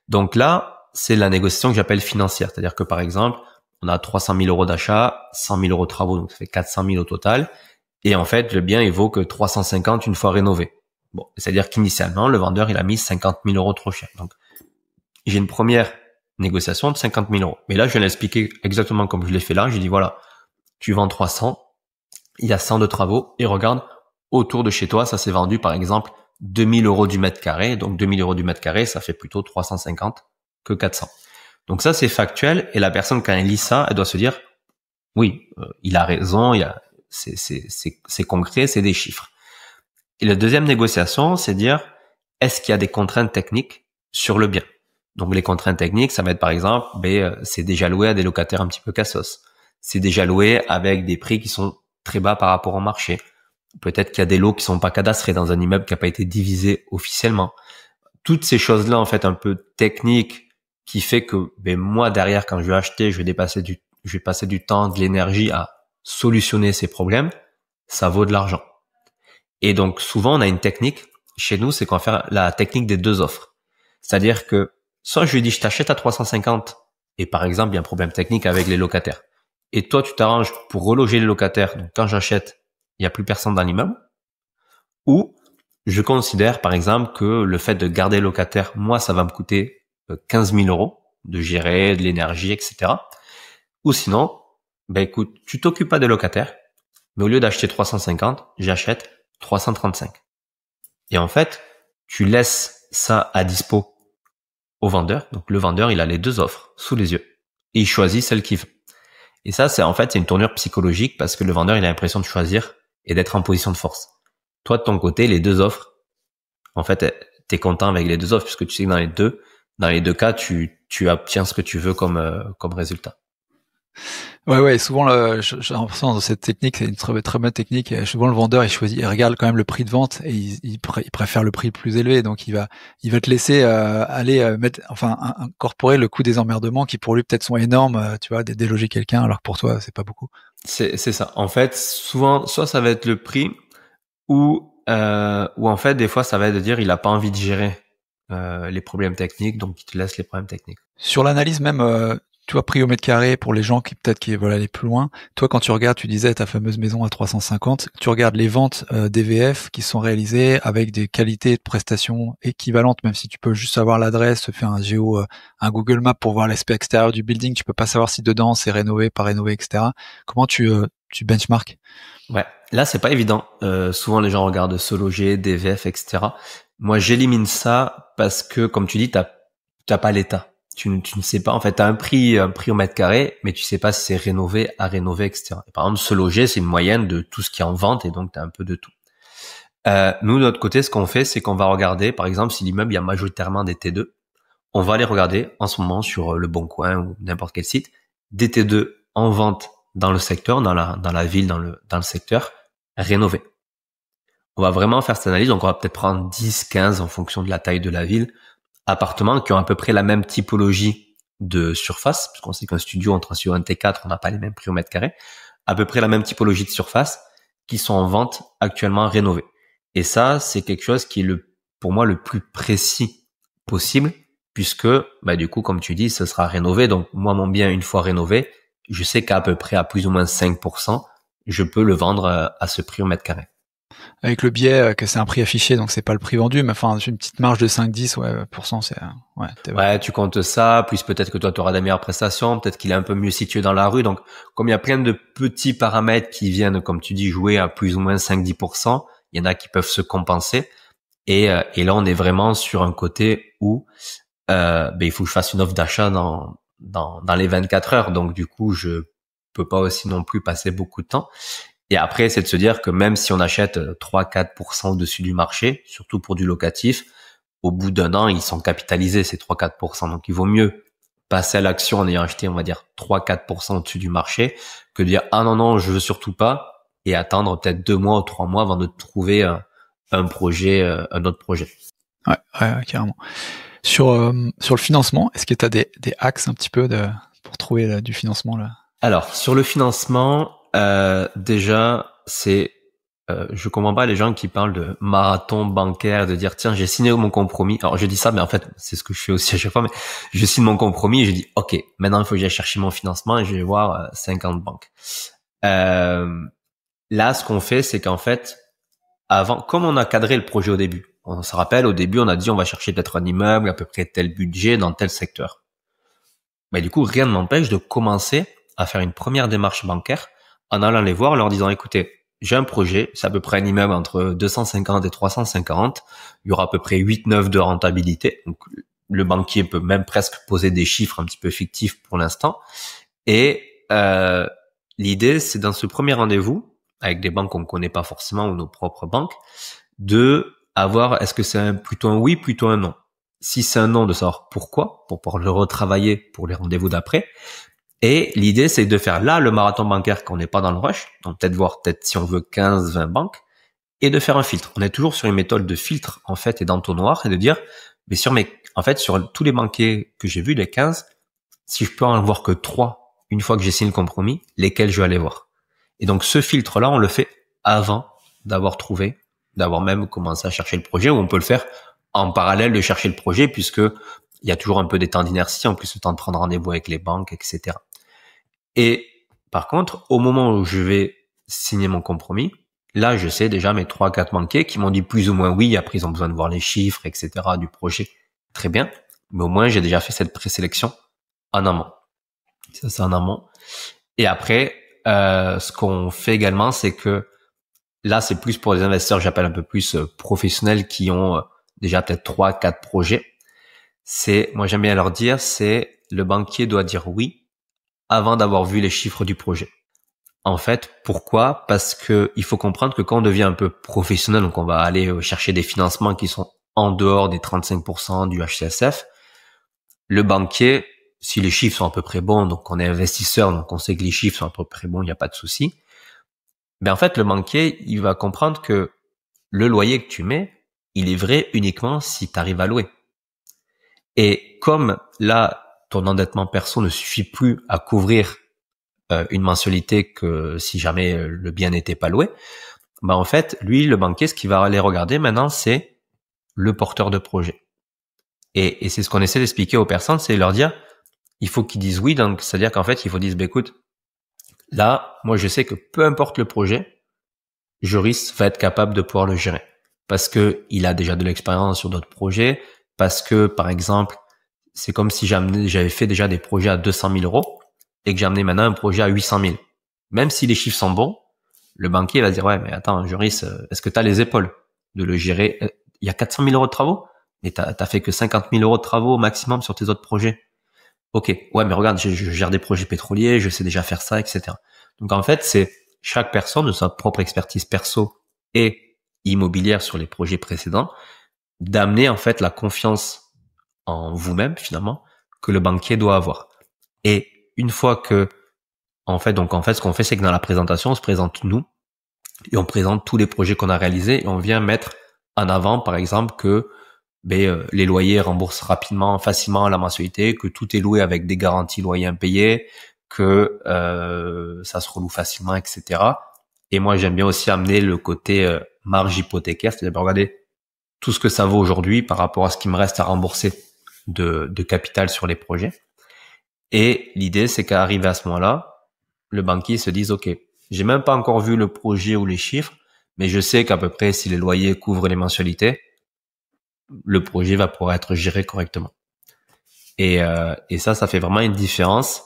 Donc là, c'est la négociation que j'appelle financière. C'est-à-dire que, par exemple, on a 300 000 euros d'achat, 100 000 euros de travaux, donc ça fait 400 000 au total. Et en fait, le bien, il vaut que 350 une fois rénové. Bon, c'est-à-dire qu'initialement, le vendeur, il a mis 50 000 euros trop cher. Donc, j'ai une première négociation de 50 000 euros. Mais là, je viens l'expliquer exactement comme je l'ai fait là. J'ai dit, voilà, tu vends 300, il y a 100 de travaux, et regarde, autour de chez toi, ça s'est vendu, par exemple, 2000 euros du mètre carré. Donc, 2000 euros du mètre carré, ça fait plutôt 350 que 400. Donc ça, c'est factuel. Et la personne, quand elle lit ça, elle doit se dire, oui, il a raison, c'est concret, c'est des chiffres. Et la deuxième négociation, c'est dire, est-ce qu'il y a des contraintes techniques sur le bien? Donc les contraintes techniques, ça va être par exemple, c'est déjà loué à des locataires un petit peu cassos. C'est déjà loué avec des prix qui sont très bas par rapport au marché. Peut-être qu'il y a des lots qui sont pas cadastrés dans un immeuble qui n'a pas été divisé officiellement. Toutes ces choses-là, en fait, un peu techniques, qui fait que moi, derrière, quand je vais acheter, je vais passer du temps, de l'énergie à solutionner ces problèmes, ça vaut de l'argent. Et donc, souvent, on a une technique, chez nous, c'est qu'on va faire la technique des 2 offres. C'est-à-dire que, soit je lui dis, je t'achète à 350, et par exemple, il y a un problème technique avec les locataires. Et toi, tu t'arranges pour reloger les locataires. Donc, quand j'achète, il n'y a plus personne dans l'immeuble. Ou, je considère, par exemple, que le fait de garder le locataire, moi, ça va me coûter 15 000 euros de gérer, de l'énergie, etc. Ou sinon, écoute, tu t'occupes pas des locataires, mais au lieu d'acheter 350, j'achète 335. Et en fait, tu laisses ça à dispo au vendeur. Donc le vendeur, il a les 2 offres sous les yeux et il choisit celle qu'il veut. Et ça, c'est une tournure psychologique parce que le vendeur, il a l'impression de choisir et d'être en position de force. Toi, de ton côté, les 2 offres, en fait, t'es content avec les 2 offres puisque tu sais que dans les deux cas, tu obtiens ce que tu veux comme résultat. Ouais, souvent, j'ai l'impression dans cette technique, c'est une très, très bonne technique. Et souvent, le vendeur, il regarde quand même le prix de vente et il préfère le prix le plus élevé. Donc, il va te laisser aller incorporer le coût des emmerdements qui pour lui peut-être sont énormes, tu vois, déloger quelqu'un alors que pour toi, c'est pas beaucoup. C'est ça. En fait, souvent, soit ça va être le prix ou en fait, des fois, ça va être de dire il a pas envie de gérer les problèmes techniques, donc il te laisse les problèmes techniques. Sur l'analyse même, tu vois, prix au mètre carré pour les gens qui veulent aller plus loin. Toi, quand tu regardes, tu disais ta fameuse maison à 350, tu regardes les ventes d'EVF qui sont réalisées avec des qualités de prestations équivalentes, même si tu peux juste savoir l'adresse, faire un Google Maps pour voir l'aspect extérieur du building, tu peux pas savoir si dedans c'est rénové, pas rénové, etc. Comment tu benchmark? Ouais, là c'est pas évident. Souvent les gens regardent Se Loger, DVF, etc. Moi j'élimine ça parce que comme tu dis, t'as pas l'état. Tu ne sais pas, en fait, t'as un prix au mètre carré, mais tu sais pas si c'est rénové, à rénover, etc. Et par exemple, Se Loger, c'est une moyenne de tout ce qui est en vente et donc t'as un peu de tout. Nous, de notre côté, ce qu'on fait, c'est qu'on va regarder, par exemple, si l'immeuble, il y a majoritairement des T2, on va aller regarder en ce moment sur Le Bon Coin ou n'importe quel site, des T2 en vente dans le secteur, dans la ville, dans le secteur, rénové. On va vraiment faire cette analyse, donc on va peut-être prendre 10, 15 en fonction de la taille de la ville, appartements qui ont à peu près la même typologie de surface, parce qu'on sait qu'un studio, entre un studio et un T4, on n'a pas les mêmes prix au mètre carré, à peu près la même typologie de surface, qui sont en vente actuellement rénovées. Et ça, c'est quelque chose qui est pour moi le plus précis possible, puisque du coup, comme tu dis, ce sera rénové. Donc moi, mon bien, une fois rénové, je sais qu'à peu près à plus ou moins 5%, je peux le vendre à ce prix au mètre carré. Avec le biais que c'est un prix affiché, donc c'est pas le prix vendu, mais enfin une petite marge de 5-10, c'est ouais, tu comptes ça, plus peut-être que toi tu auras des meilleures prestations, peut-être qu'il est un peu mieux situé dans la rue. Donc comme il y a plein de petits paramètres qui viennent, comme tu dis, jouer à plus ou moins 5-10%, il y en a qui peuvent se compenser. Et là on est vraiment sur un côté où il faut que je fasse une offre d'achat dans les 24 heures. Donc du coup, je peux pas aussi non plus passer beaucoup de temps. Et après, c'est de se dire que même si on achète 3-4% au-dessus du marché, surtout pour du locatif, au bout d'un an, ils sont capitalisés, ces 3-4%. Donc, il vaut mieux passer à l'action en ayant acheté, on va dire, 3-4% au-dessus du marché que de dire, ah non, non, je veux surtout pas, et attendre peut-être 2 mois ou 3 mois avant de trouver un projet, un autre projet. Ouais, carrément. Sur le financement, est-ce que tu as des hacks un petit peu pour trouver du financement là? Alors, sur le financement, déjà, je comprends pas les gens qui parlent de marathon bancaire, de dire tiens, j'ai signé mon compromis. Alors je dis ça, mais en fait c'est ce que je fais aussi à chaque fois. Mais je signe mon compromis et je dis ok, maintenant il faut que j'aille chercher mon financement et je vais voir 50 banques. Là, ce qu'on fait, c'est qu'en fait, avant, comme on a cadré le projet au début, on se rappelle au début, on a dit on va chercher peut-être un immeuble à peu près tel budget dans tel secteur. Mais du coup, rien ne m'empêche de commencer à faire une première démarche bancaire en allant les voir, en leur disant, écoutez, j'ai un projet, c'est à peu près un immeuble entre 250 et 350, il y aura à peu près 8-9 de rentabilité. Donc, le banquier peut même presque poser des chiffres un petit peu fictifs pour l'instant. Et l'idée, c'est dans ce premier rendez-vous, avec des banques qu'on ne connaît pas forcément ou nos propres banques, de avoir, est-ce que c'est plutôt un oui, plutôt un non. Si c'est un non, de savoir pourquoi, pour pouvoir le retravailler pour les rendez-vous d'après. Et l'idée, c'est de faire là le marathon bancaire quand on n'est pas dans le rush, donc peut-être si on veut 15-20 banques, et de faire un filtre. On est toujours sur une méthode de filtre, en fait, et d'entonnoir, et de dire, mais sur tous les banquiers que j'ai vus, les 15, si je peux en voir que 3, une fois que j'ai signé le compromis, lesquels je vais aller voir. Et donc, ce filtre-là, on le fait avant d'avoir même commencé à chercher le projet, ou on peut le faire en parallèle de chercher le projet, puisque il y a toujours un peu des temps d'inertie, en plus le temps de prendre rendez-vous avec les banques, etc. Et par contre, au moment où je vais signer mon compromis, là, je sais déjà mes 3-4 banquiers qui m'ont dit plus ou moins oui, après ils ont besoin de voir les chiffres, etc. du projet. Très bien. Mais au moins, j'ai déjà fait cette présélection en amont. Ça, c'est en amont. Et après, ce qu'on fait également, c'est que là, c'est plus pour les investisseurs, j'appelle un peu plus professionnels qui ont déjà peut-être 3-4 projets. Moi j'aime bien leur dire, le banquier doit dire oui avant d'avoir vu les chiffres du projet. En fait, pourquoi? Parce que il faut comprendre que quand on devient un peu professionnel, donc on va aller chercher des financements qui sont en dehors des 35% du HCSF, le banquier, si les chiffres sont à peu près bons, donc on est investisseur, donc on sait que les chiffres sont à peu près bons, il n'y a pas de souci. Mais en fait, le banquier, il va comprendre que le loyer que tu mets, il est vrai uniquement si tu arrives à louer. Et comme là, ton endettement perso ne suffit plus à couvrir une mensualité que si jamais le bien n'était pas loué, en fait, lui, le banquier, ce qu'il va aller regarder maintenant, c'est le porteur de projet. Et c'est ce qu'on essaie d'expliquer aux personnes, c'est leur dire, il faut qu'ils disent oui, donc c'est-à-dire qu'en fait, il faut dire, écoute, là, moi, je sais que peu importe le projet, Joris va être capable de pouvoir le gérer. Parce que il a déjà de l'expérience sur d'autres projets, parce que, par exemple, c'est comme si j'avais fait déjà des projets à 200 000 euros et que j'ai amené maintenant un projet à 800 000. Même si les chiffres sont bons, le banquier va se dire, ouais, mais attends, Joris, est-ce que tu as les épaules de le gérer? Il y a 400 000 euros de travaux, mais t'as fait que 50 000 euros de travaux au maximum sur tes autres projets. Ok, ouais, mais regarde, je gère des projets pétroliers, je sais déjà faire ça, etc. Donc en fait, c'est chaque personne de sa propre expertise perso et immobilière sur les projets précédents, d'amener en fait la confiance en vous-même finalement que le banquier doit avoir. Et une fois que ce qu'on fait, c'est que dans la présentation, on se présente nous et on présente tous les projets qu'on a réalisés et on vient mettre en avant, par exemple, que les loyers remboursent rapidement, facilement la mensualité, que tout est loué avec des garanties loyers impayés, que ça se reloue facilement, etc. Et moi, j'aime bien aussi amener le côté marge hypothécaire, c'est-à-dire regardez tout ce que ça vaut aujourd'hui par rapport à ce qui me reste à rembourser de capital sur les projets. Et l'idée, c'est qu'arrivé à ce moment-là, le banquier se dise, OK, j'ai même pas encore vu le projet ou les chiffres, mais je sais qu'à peu près si les loyers couvrent les mensualités, le projet va pouvoir être géré correctement. Et ça fait vraiment une différence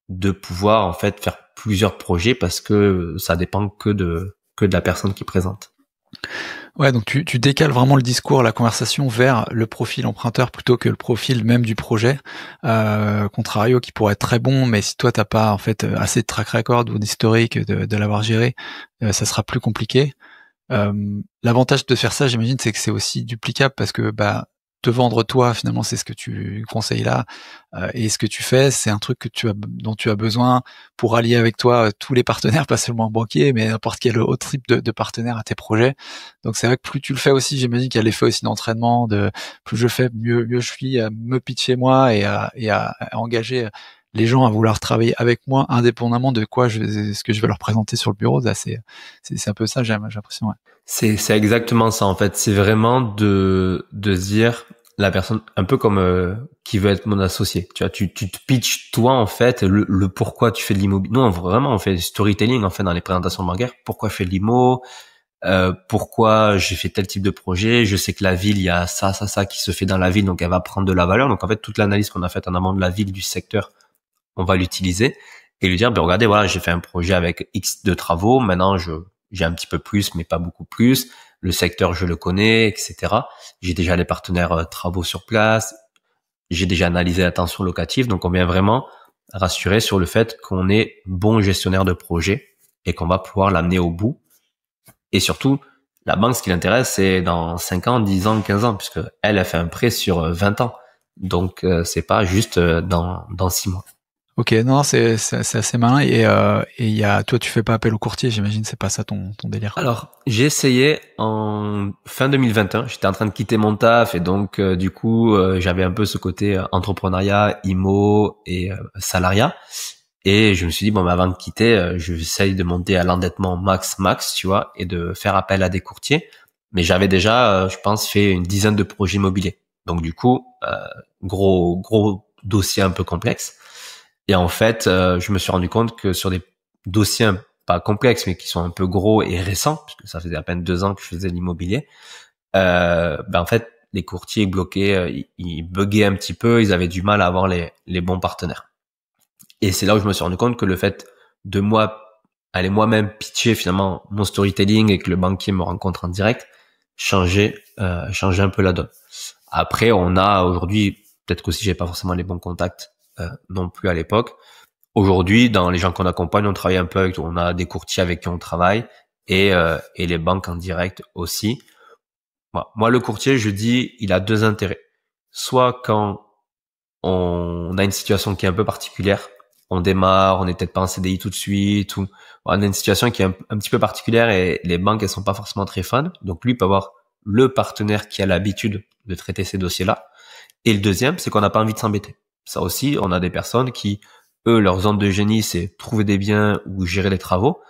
de pouvoir en fait faire plusieurs projets parce que ça dépend que de la personne qui présente. Ouais, donc tu décales vraiment le discours, la conversation vers le profil emprunteur plutôt que le profil même du projet. Contrario, qui pourrait être très bon, mais si toi t'as pas en fait assez de track record ou d'historique de l'avoir géré, ça sera plus compliqué. L'avantage de faire ça, j'imagine, c'est que c'est aussi duplicable parce que bah te vendre toi, finalement, c'est ce que tu conseilles là, et ce que tu fais, c'est un truc dont tu as besoin pour allier avec toi tous les partenaires, pas seulement banquiers, mais n'importe quel autre type de partenaire à tes projets. Donc c'est vrai que plus tu le fais aussi, j'imagine qu'il y a l'effet aussi d'entraînement, de plus je fais, mieux je suis à me pitcher moi et à engager les gens à vouloir travailler avec moi, indépendamment de ce que je vais leur présenter sur le bureau. Là, c'est un peu ça, j'ai l'impression. Ouais. C'est exactement ça en fait. C'est vraiment de se dire la personne un peu comme qui veut être mon associé. Tu vois, tu te pitches toi en fait le pourquoi tu fais de l'immobilier. Nous vraiment on fait du storytelling en fait dans les présentations bancaires. Pourquoi je fais de l'immo, pourquoi j'ai fait tel type de projet. Je sais que la ville il y a ça qui se fait dans la ville, donc elle va prendre de la valeur. Donc en fait toute l'analyse qu'on a faite en amont de la ville, du secteur, on va l'utiliser et lui dire ben regardez voilà j'ai fait un projet avec X de travaux. Maintenant j'ai un petit peu plus, mais pas beaucoup plus. Le secteur, je le connais, etc. J'ai déjà les partenaires travaux sur place. J'ai déjà analysé la tension locative. Donc, on vient vraiment rassurer sur le fait qu'on est bon gestionnaire de projet et qu'on va pouvoir l'amener au bout. Et surtout, la banque, ce qui l'intéresse, c'est dans 5 ans, 10 ans, 15 ans, puisque elle a fait un prêt sur 20 ans. Donc, c'est pas juste dans 6 mois. Ok, non, c'est assez malin et il y a toi tu fais pas appel au courtier, j'imagine, c'est pas ça ton délire. Alors, j'ai essayé en fin 2021. J'étais en train de quitter mon taf et donc du coup, j'avais un peu ce côté entrepreneuriat, IMO et salariat. Et je me suis dit bon, bah, avant de quitter, je vais essayer de monter à l'endettement max, tu vois, et de faire appel à des courtiers. Mais j'avais déjà, je pense, fait une dizaine de projets immobiliers. Donc du coup, gros dossier un peu complexe. Et en fait, je me suis rendu compte que sur des dossiers pas complexes, mais qui sont un peu gros et récents, puisque ça faisait à peine 2 ans que je faisais de l'immobilier, ben en fait, les courtiers bloquaient, ils buggaient un petit peu, ils avaient du mal à avoir les bons partenaires. Et c'est là où je me suis rendu compte que le fait de aller moi-même pitcher finalement mon storytelling et que le banquier me rencontre en direct, changeait un peu la donne. Après, on a aujourd'hui, peut-être qu'aussi j'ai pas forcément les bons contacts non plus à l'époque. Aujourd'hui, dans les gens qu'on accompagne, on travaille un peu avec, on a des courtiers avec qui on travaille et les banques en direct aussi. Moi, le courtier, je dis, il a deux intérêts. Soit quand on a une situation qui est un peu particulière, on démarre, on n'est peut-être pas en CDI tout de suite, ou on a une situation qui est un petit peu particulière et les banques, elles sont pas forcément très fans. Donc lui peut avoir le partenaire qui a l'habitude de traiter ces dossiers-là. Et le deuxième, c'est qu'on n'a pas envie de s'embêter. Ça aussi, on a des personnes qui, eux, leur zone de génie, c'est trouver des biens ou gérer les travaux.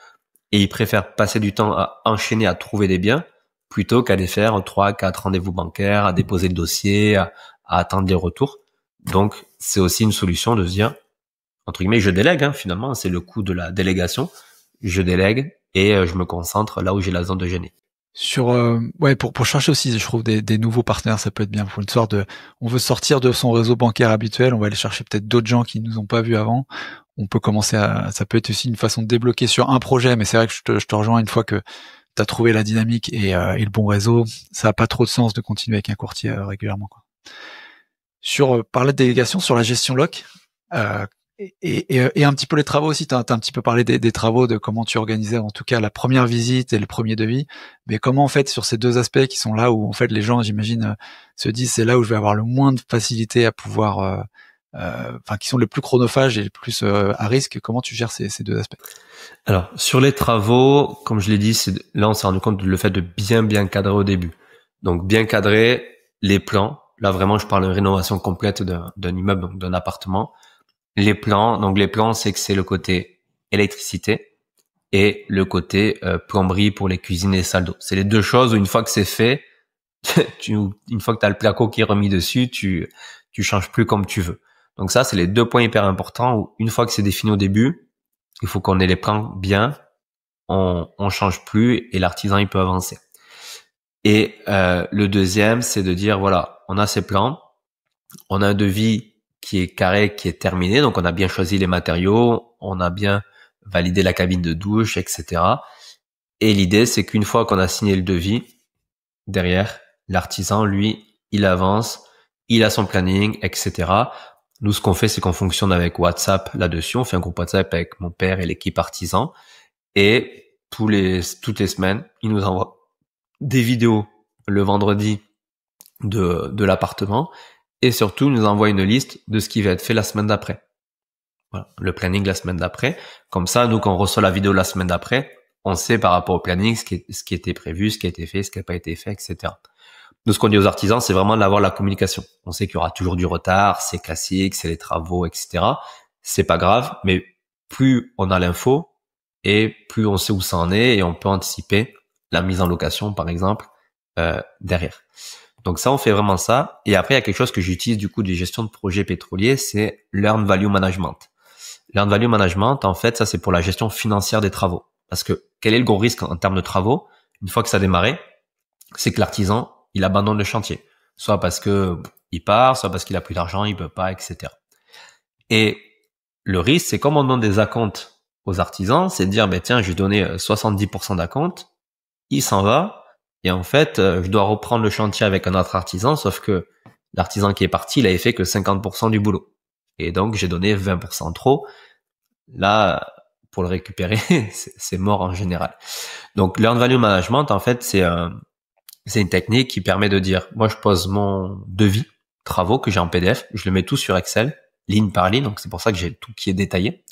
Et ils préfèrent passer du temps à enchaîner à trouver des biens plutôt qu'à les faire 3, 4 rendez-vous bancaires, à déposer le dossier, à attendre les retours. Donc, c'est aussi une solution de se dire, entre guillemets, je délègue, hein, finalement, c'est le coût de la délégation. Je délègue et je me concentre là où j'ai la zone de génie. Pour chercher aussi, je trouve des nouveaux partenaires, ça peut être bien pour une sorte de, on veut sortir de son réseau bancaire habituel, on va aller chercher peut-être d'autres gens qui nous ont pas vus avant. On peut commencer ça peut être aussi une façon de débloquer sur un projet, mais c'est vrai que je te rejoins une fois que tu as trouvé la dynamique et le bon réseau, ça a pas trop de sens de continuer avec un courtier régulièrement, quoi. Parler de délégation sur la gestion loc, euh, et un petit peu les travaux aussi. T'as un petit peu parlé des travaux, de comment tu organisais en tout cas la première visite et le premier devis. Mais comment en fait sur ces deux aspects qui sont là où en fait les gens, j'imagine, se disent c'est là où je vais avoir le moins de facilité à pouvoir, qui sont les plus chronophages et les plus à risque. Comment tu gères ces deux aspects? Alors, sur les travaux, comme je l'ai dit, là, on s'est rendu compte de le fait de bien cadrer au début. Donc, bien cadrer les plans. Là, vraiment, je parle de rénovation complète d'un immeuble, donc d'un appartement. Les plans, c'est que c'est le côté électricité et le côté plomberie pour les cuisines et les salles d'eau. C'est les deux choses où une fois que c'est fait, une fois que tu as le placo qui est remis dessus, tu changes plus comme tu veux. Donc ça, c'est les deux points hyper importants où une fois que c'est défini au début, il faut qu'on ait les plans bien, on change plus et l'artisan il peut avancer. Et le deuxième, c'est de dire voilà, on a ces plans, on a un devis qui est carré, qui est terminé, donc on a bien choisi les matériaux, on a bien validé la cabine de douche, etc. Et l'idée, c'est qu'une fois qu'on a signé le devis, derrière, l'artisan, lui, il avance, il a son planning, etc. Nous, ce qu'on fait, c'est qu'on fonctionne avec WhatsApp là-dessus. On fait un groupe WhatsApp avec mon père et l'équipe artisan. Et toutes les semaines, il nous envoie des vidéos le vendredi de l'appartement. Et surtout, il nous envoie une liste de ce qui va être fait la semaine d'après. Voilà, le planning la semaine d'après. Comme ça, nous, quand on reçoit la vidéo la semaine d'après, on sait par rapport au planning ce qui était prévu, ce qui a été fait, ce qui n'a pas été fait, etc. Nous, ce qu'on dit aux artisans, c'est vraiment d'avoir la communication. On sait qu'il y aura toujours du retard, c'est classique, c'est les travaux, etc. C'est pas grave, mais plus on a l'info et plus on sait où ça en est et on peut anticiper la mise en location, par exemple, derrière. Donc ça, on fait vraiment ça. Et après, il y a quelque chose que j'utilise du coup de gestion de projets pétroliers, c'est l'Earned Value Management. L'Earned Value Management, en fait, ça c'est pour la gestion financière des travaux. Parce que quel est le gros risque en termes de travaux? Une fois que ça a démarré, c'est que l'artisan, il abandonne le chantier. Soit parce que il part, soit parce qu'il a plus d'argent, il peut pas, etc. Et le risque, c'est comme on donne des acomptes aux artisans, c'est de dire, ben tiens, je vais donner 70% d'acompte, il s'en va, et en fait, je dois reprendre le chantier avec un autre artisan, sauf que l'artisan qui est parti, il avait fait que 50% du boulot. Et donc, j'ai donné 20% trop. Là, pour le récupérer, c'est mort en général. Donc, l'Earned Value Management, en fait, c'est une technique qui permet de dire, moi, je pose mon devis, travaux que j'ai en PDF, je le mets tout sur Excel, ligne par ligne, donc c'est pour ça que j'ai tout qui est détaillé.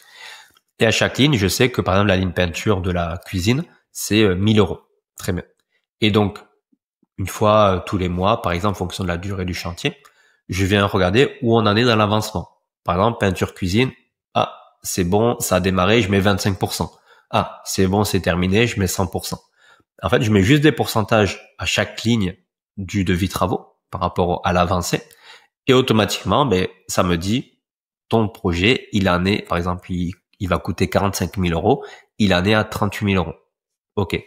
Et à chaque ligne, je sais que, par exemple, la ligne peinture de la cuisine, c'est 1000 euros. Très bien. Et donc, une fois tous les mois, par exemple, en fonction de la durée du chantier, je viens regarder où on en est dans l'avancement. Par exemple, peinture cuisine, ah, c'est bon, ça a démarré, je mets 25%. Ah, c'est bon, c'est terminé, je mets 100%. En fait, je mets juste des pourcentages à chaque ligne du devis travaux par rapport à l'avancée. Et automatiquement, ben, ça me dit, ton projet, il en est, par exemple, il va coûter 45 000 euros, il en est à 38 000 euros. OK.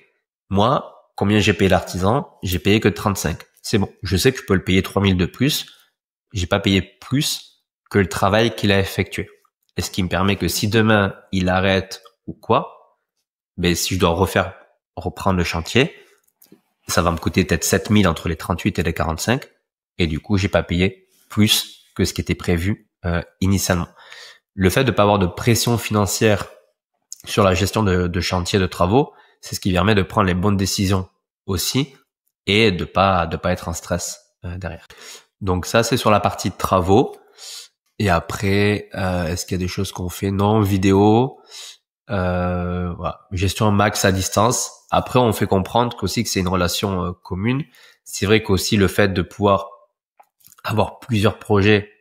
Moi, combien j'ai payé l'artisan? J'ai payé que 35. C'est bon. Je sais que je peux le payer 3 000 de plus. J'ai pas payé plus que le travail qu'il a effectué. Et ce qui me permet que si demain, il arrête ou quoi, ben, si je dois reprendre le chantier, ça va me coûter peut-être 7 000 entre les 38 et les 45. Et du coup, j'ai pas payé plus que ce qui était prévu initialement. Le fait de pas avoir de pression financière sur la gestion de chantier de travaux, c'est ce qui permet de prendre les bonnes décisions aussi et de pas être en stress derrière. Donc ça, c'est sur la partie travaux. Et après, est-ce qu'il y a des choses qu'on fait? Non, vidéo, voilà. Gestion max à distance. Après, on fait comprendre qu'aussi que c'est une relation commune. C'est vrai qu'aussi le fait de pouvoir avoir plusieurs projets,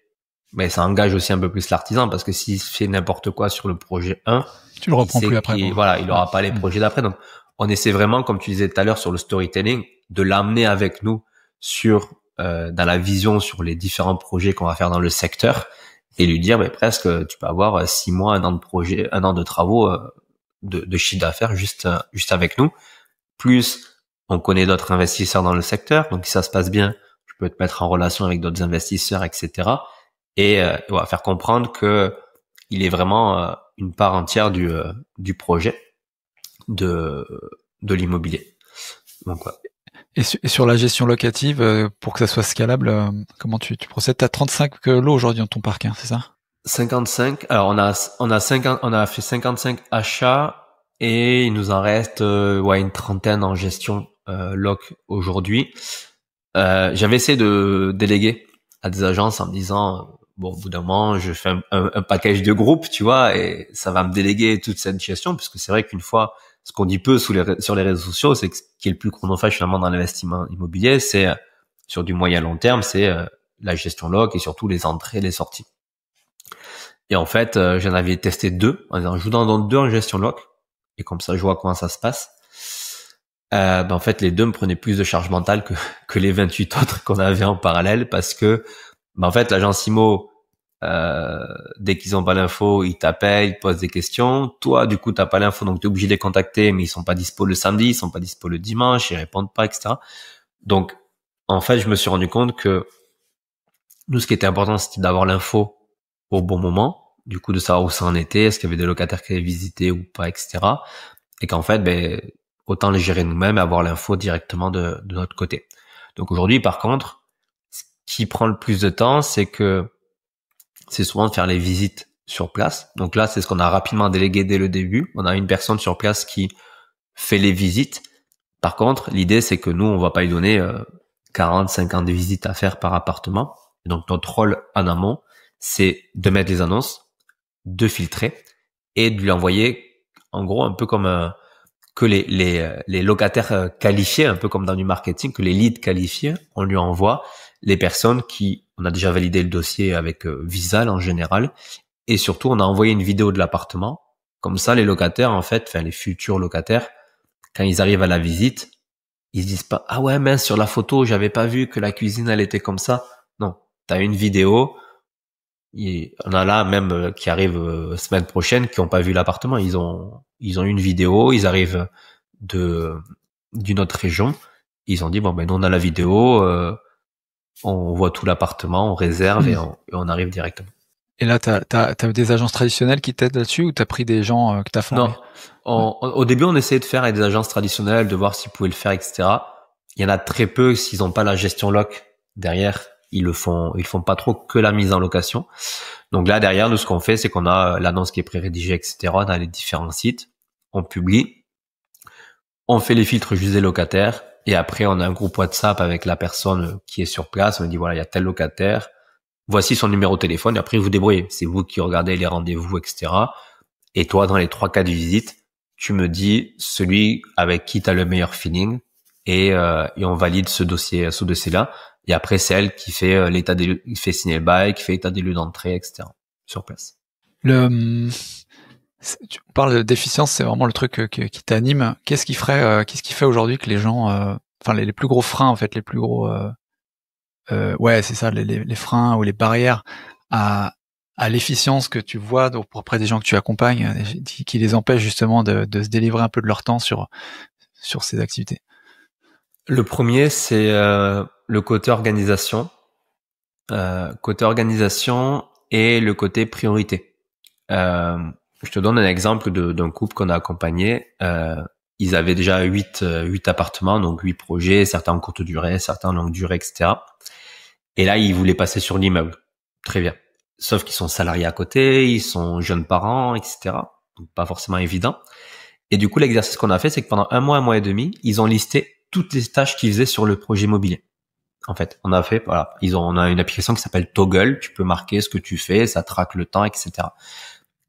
mais ça engage aussi un peu plus l'artisan parce que s'il fait n'importe quoi sur le projet 1, tu le reprends plus après. Voilà, il aura pas les projets d'après. Donc, on essaie vraiment, comme tu disais tout à l'heure sur le storytelling, de l'amener avec nous sur dans la vision sur les différents projets qu'on va faire dans le secteur et lui dire, mais presque, tu peux avoir 6 mois, 1 an de projet, 1 an de travaux de chiffre d'affaires juste avec nous. Plus, on connaît d'autres investisseurs dans le secteur, donc si ça se passe bien, je peux te mettre en relation avec d'autres investisseurs, etc. Et on va faire comprendre que il est vraiment une part entière du projet de l'immobilier. Donc, ouais. Et sur la gestion locative, pour que ça soit scalable, comment tu procèdes? T'as 35 lots aujourd'hui dans ton parc, hein, c'est ça? 55. Alors on a fait 55 achats et il nous en reste une trentaine en gestion loc aujourd'hui. J'avais essayé de déléguer à des agences en me disant bon, au bout d'un moment, je fais un package de groupe, tu vois, et ça va me déléguer toute cette gestion, puisque c'est vrai qu'une fois, ce qu'on dit peu sur les réseaux sociaux, c'est que ce qui est le plus chronophage finalement dans l'investissement immobilier, c'est sur du moyen long terme, c'est la gestion loc et surtout les entrées et les sorties. Et en fait, j'en avais testé 2, en disant je vous en donne 2 en gestion loc, et comme ça je vois comment ça se passe. En fait, les 2 me prenaient plus de charge mentale que les 28 autres qu'on avait en parallèle, parce que en fait, l'agence IMO, dès qu'ils ont pas l'info, ils t'appellent, ils posent des questions. Toi, du coup, t'as pas l'info, donc t'es obligé de les contacter, mais ils sont pas dispo le samedi, ils sont pas dispo le dimanche, ils répondent pas, etc. Donc, en fait, je me suis rendu compte que nous, ce qui était important, c'était d'avoir l'info au bon moment, du coup, de savoir où ça en était, est-ce qu'il y avait des locataires qui avaient visité ou pas, etc. Et qu'en fait, autant les gérer nous-mêmes et avoir l'info directement de notre côté. Donc aujourd'hui, par contre, ce qui prend le plus de temps, c'est souvent de faire les visites sur place. Donc là, c'est ce qu'on a rapidement délégué dès le début. On a une personne sur place qui fait les visites. Par contre, l'idée, c'est que nous, on va pas lui donner 40, 50 visites à faire par appartement. Donc notre rôle en amont, c'est de mettre les annonces, de filtrer et de lui envoyer, en gros, un peu comme que les locataires qualifiés, un peu comme dans du marketing, que les leads qualifiés, on lui envoie les personnes on a déjà validé le dossier avec Visal en général, et surtout on a envoyé une vidéo de l'appartement. Comme ça, les locataires, en fait, enfin les futurs locataires, quand ils arrivent à la visite, ils se disent pas « Ah ouais, mince, sur la photo, j'avais pas vu que la cuisine, elle était comme ça. » Non, t'as une vidéo. On a là même qui arrivent semaine prochaine qui ont pas vu l'appartement. Ils ont une vidéo. Ils arrivent d'une autre région. Ils ont dit bon ben nous on a la vidéo, on voit tout l'appartement, on réserve et on arrive directement. Et là, t'as des agences traditionnelles qui t'aident là-dessus ou t'as pris des gens que t'as formés? Non. Au début, on essayait de faire avec des agences traditionnelles, de voir s'ils pouvaient le faire, etc. Il y en a très peu, s'ils n'ont pas la gestion loc derrière, ils font pas trop que la mise en location. Donc là, derrière, nous, ce qu'on fait, c'est qu'on a l'annonce qui est pré-rédigée, etc. dans les différents sites. On publie. On fait les filtres juste des locataires. Et après, on a un groupe WhatsApp avec la personne qui est sur place. On dit, voilà, il y a tel locataire. Voici son numéro de téléphone. Et après, vous débrouillez. C'est vous qui regardez les rendez-vous, etc. Et toi, dans les 3 cas de visite, tu me dis celui avec qui tu as le meilleur feeling et on valide ce dossier-là. Et après, c'est elle qui fait l'état des lieux, qui fait signer le bail, qui fait l'état des lieux d'entrée, etc. sur place. Tu parles d'efficience, c'est vraiment le truc qui t'anime. Qu'est-ce qui fait aujourd'hui que les gens, enfin les plus gros freins en fait, les plus gros, ouais, c'est ça, les freins ou les barrières à l'efficience que tu vois auprès des gens que tu accompagnes, qui les empêchent justement de se délivrer un peu de leur temps sur ces activités. Le premier, c'est le côté organisation. Et le côté priorité. Je te donne un exemple d'un couple qu'on a accompagné. Ils avaient déjà 8 appartements, donc 8 projets, certains en courte durée, certains en longue durée, etc. Et là, ils voulaient passer sur l'immeuble. Très bien. Sauf qu'ils sont salariés à côté, ils sont jeunes parents, etc. Donc pas forcément évident. Et du coup, l'exercice qu'on a fait, c'est que pendant un mois et demi, ils ont listé toutes les tâches qu'ils faisaient sur le projet immobilier. En fait, on a une application qui s'appelle Toggle. Tu peux marquer ce que tu fais, ça traque le temps, etc.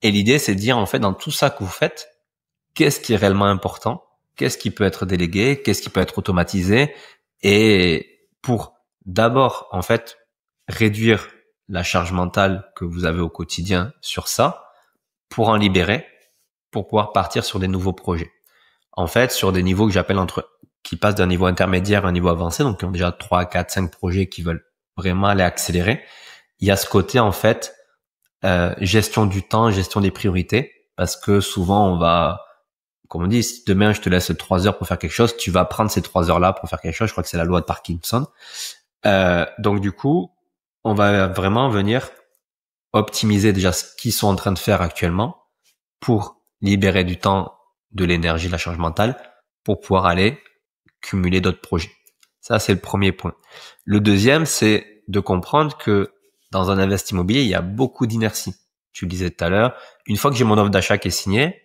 Et l'idée, c'est de dire, en fait, dans tout ça que vous faites, qu'est-ce qui est réellement important? Qu'est-ce qui peut être délégué? Qu'est-ce qui peut être automatisé? Et pour d'abord, en fait, réduire la charge mentale que vous avez au quotidien sur ça, pour en libérer, pour pouvoir partir sur des nouveaux projets. En fait, sur des niveaux que j'appelle qui passent d'un niveau intermédiaire à un niveau avancé, donc qui ont déjà 3, 4, 5 projets qui veulent vraiment aller accélérer. Il y a ce côté, en fait, gestion du temps, gestion des priorités, parce que souvent on va, comme on dit, si demain je te laisse 3 heures pour faire quelque chose, tu vas prendre ces 3 heures-là pour faire quelque chose. Je crois que c'est la loi de Parkinson. Donc du coup, on va vraiment venir optimiser déjà ce qu'ils sont en train de faire actuellement pour libérer du temps, de l'énergie, de la charge mentale, pour pouvoir aller cumuler d'autres projets. Ça, c'est le premier point. Le deuxième, c'est de comprendre que dans un investissement immobilier, il y a beaucoup d'inertie. Tu le disais tout à l'heure, une fois que j'ai mon offre d'achat qui est signée,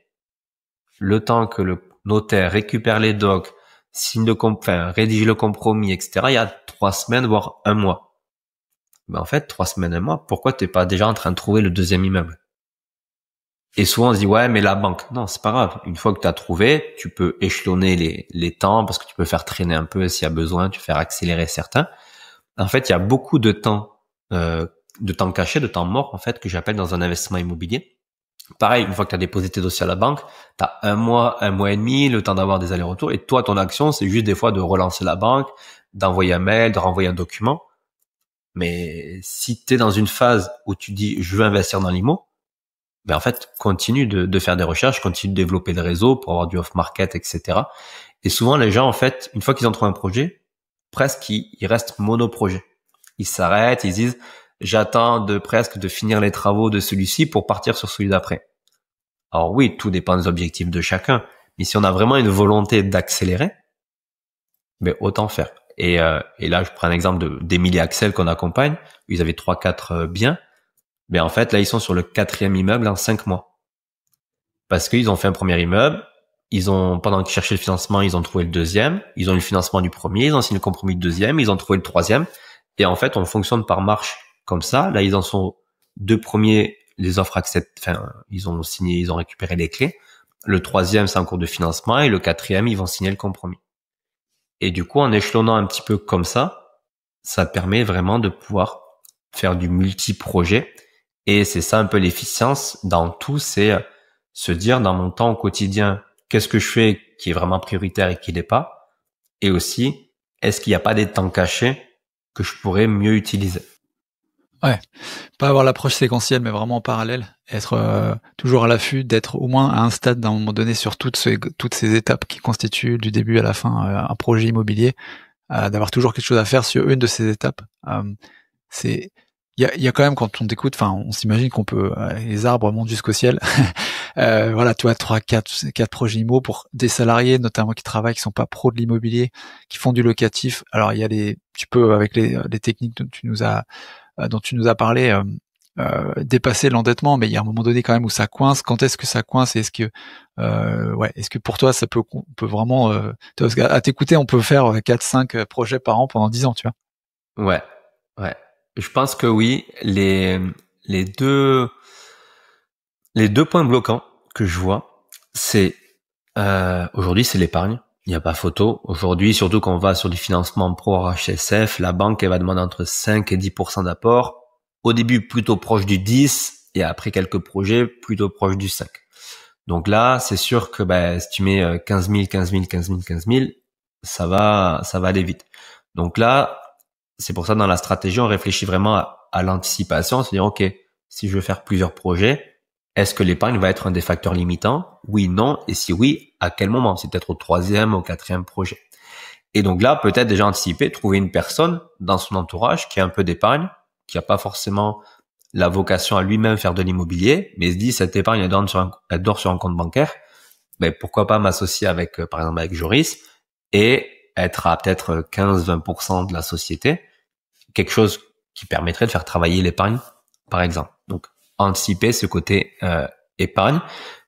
le temps que le notaire récupère les docs, rédige le compromis, etc., il y a 3 semaines, voire 1 mois. Mais en fait, 3 semaines, 1 mois, pourquoi t'es pas déjà en train de trouver le deuxième immeuble? Et souvent, on se dit, ouais, mais la banque. Non, c'est pas grave. Une fois que tu as trouvé, tu peux échelonner les temps parce que tu peux faire traîner un peu s'il y a besoin, tu peux faire accélérer certains. En fait, il y a beaucoup de temps caché, de temps mort, en fait, que j'appelle dans un investissement immobilier. Pareil, une fois que tu as déposé tes dossiers à la banque, tu as 1 mois, 1 mois et demi, le temps d'avoir des allers-retours. Et toi, ton action, c'est juste des fois de relancer la banque, d'envoyer un mail, de renvoyer un document. Mais si tu es dans une phase où tu dis, je veux investir dans l'IMO, ben en fait, continue de faire des recherches, continue de développer le réseau pour avoir du off-market, etc. Et souvent, les gens, en fait, une fois qu'ils ont trouvé un projet, presque, ils restent monoprojet. Ils s'arrêtent, ils disent, j'attends presque de finir les travaux de celui-ci pour partir sur celui d'après. Alors oui, tout dépend des objectifs de chacun, Mais si on a vraiment une volonté d'accélérer, mais autant faire. Et là, je prends un exemple d'Émilie et Axel qu'on accompagne. Ils avaient 3-4 biens. Mais en fait, là, ils sont sur le 4e immeuble en 5 mois. Parce qu'ils ont fait un premier immeuble. Pendant qu'ils cherchaient le financement, ils ont trouvé le deuxième. Ils ont eu le financement du premier. Ils ont signé le compromis du deuxième. Ils ont trouvé le troisième. Et en fait, on fonctionne par marche comme ça. Là, ils en sont 2 premiers, les offres acceptées. Enfin, ils ont signé, ils ont récupéré les clés. Le troisième, c'est en cours de financement. Et le 4e, ils vont signer le compromis. Et du coup, en échelonnant un petit peu comme ça permet vraiment de pouvoir faire du multi-projet. Et c'est ça un peu l'efficience dans tout, c'est se dire dans mon temps au quotidien, qu'est-ce que je fais qui est vraiment prioritaire et qui l'est pas? Et aussi, est-ce qu'il n'y a pas des temps cachés que je pourrais mieux utiliser? Ouais, pas avoir l'approche séquentielle, mais vraiment en parallèle, être toujours à l'affût, d'être au moins à un stade d'un moment donné sur toutes ces étapes qui constituent du début à la fin un projet immobilier, d'avoir toujours quelque chose à faire sur une de ces étapes. C'est il y a quand même quand on t'écoute, enfin on s'imagine qu'on peut les arbres montent jusqu'au ciel. Voilà, tu vois 3-4 projets immo pour des salariés notamment qui travaillent, qui sont pas pros de l'immobilier, qui font du locatif. Alors il y a tu peux avec les techniques dont tu nous as parlé, dépasser l'endettement, mais il y a un moment donné quand même où ça coince. Quand est-ce que ça coince? Est-ce que, est-ce que pour toi ça on peut vraiment, parce qu'à t'écouter, on peut faire 4-5 projets par an pendant 10 ans, tu vois? Ouais, ouais. Je pense que oui, les deux points bloquants que je vois, c'est aujourd'hui c'est l'épargne. Il n'y a pas photo. Aujourd'hui, surtout quand on va sur du financement pro HSF, la banque elle va demander entre 5 et 10% d'apport. Au début plutôt proche du 10 et après quelques projets plutôt proche du 5. Donc là, c'est sûr que si tu mets 15 000, 15 000, 15 000, 15 000, ça va aller vite. Donc là, c'est pour ça dans la stratégie, on réfléchit vraiment à l'anticipation, c'est-à-dire ok, si je veux faire plusieurs projets, est-ce que l'épargne va être un des facteurs limitants? Oui, non, et si oui, à quel moment? C'est peut-être au 3e, au 4e projet. Et donc là, peut-être déjà anticiper, trouver une personne dans son entourage qui a un peu d'épargne, qui n'a pas forcément la vocation à lui-même faire de l'immobilier, mais se dit cette épargne elle dort sur un compte bancaire, pourquoi pas m'associer avec par exemple avec Joris et être à peut-être 15-20% de la société, quelque chose qui permettrait de faire travailler l'épargne par exemple. Donc anticiper ce côté épargne,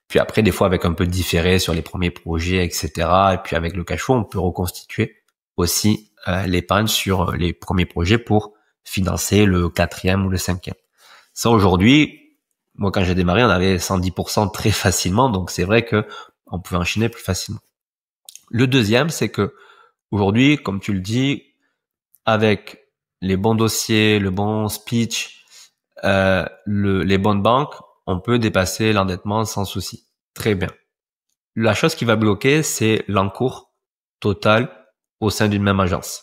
puis après des fois avec un peu de différé sur les premiers projets, etc. Et puis avec le cash flow, on peut reconstituer aussi l'épargne sur les premiers projets pour financer le 4e ou le 5e. Ça aujourd'hui, moi quand j'ai démarré, on avait 110% très facilement, donc c'est vrai que on pouvait enchaîner plus facilement. Le deuxième, c'est que aujourd'hui, comme tu le dis, avec les bons dossiers, le bon speech, les bonnes banques, on peut dépasser l'endettement sans souci. Très bien. La chose qui va bloquer, c'est l'encours total au sein d'une même agence.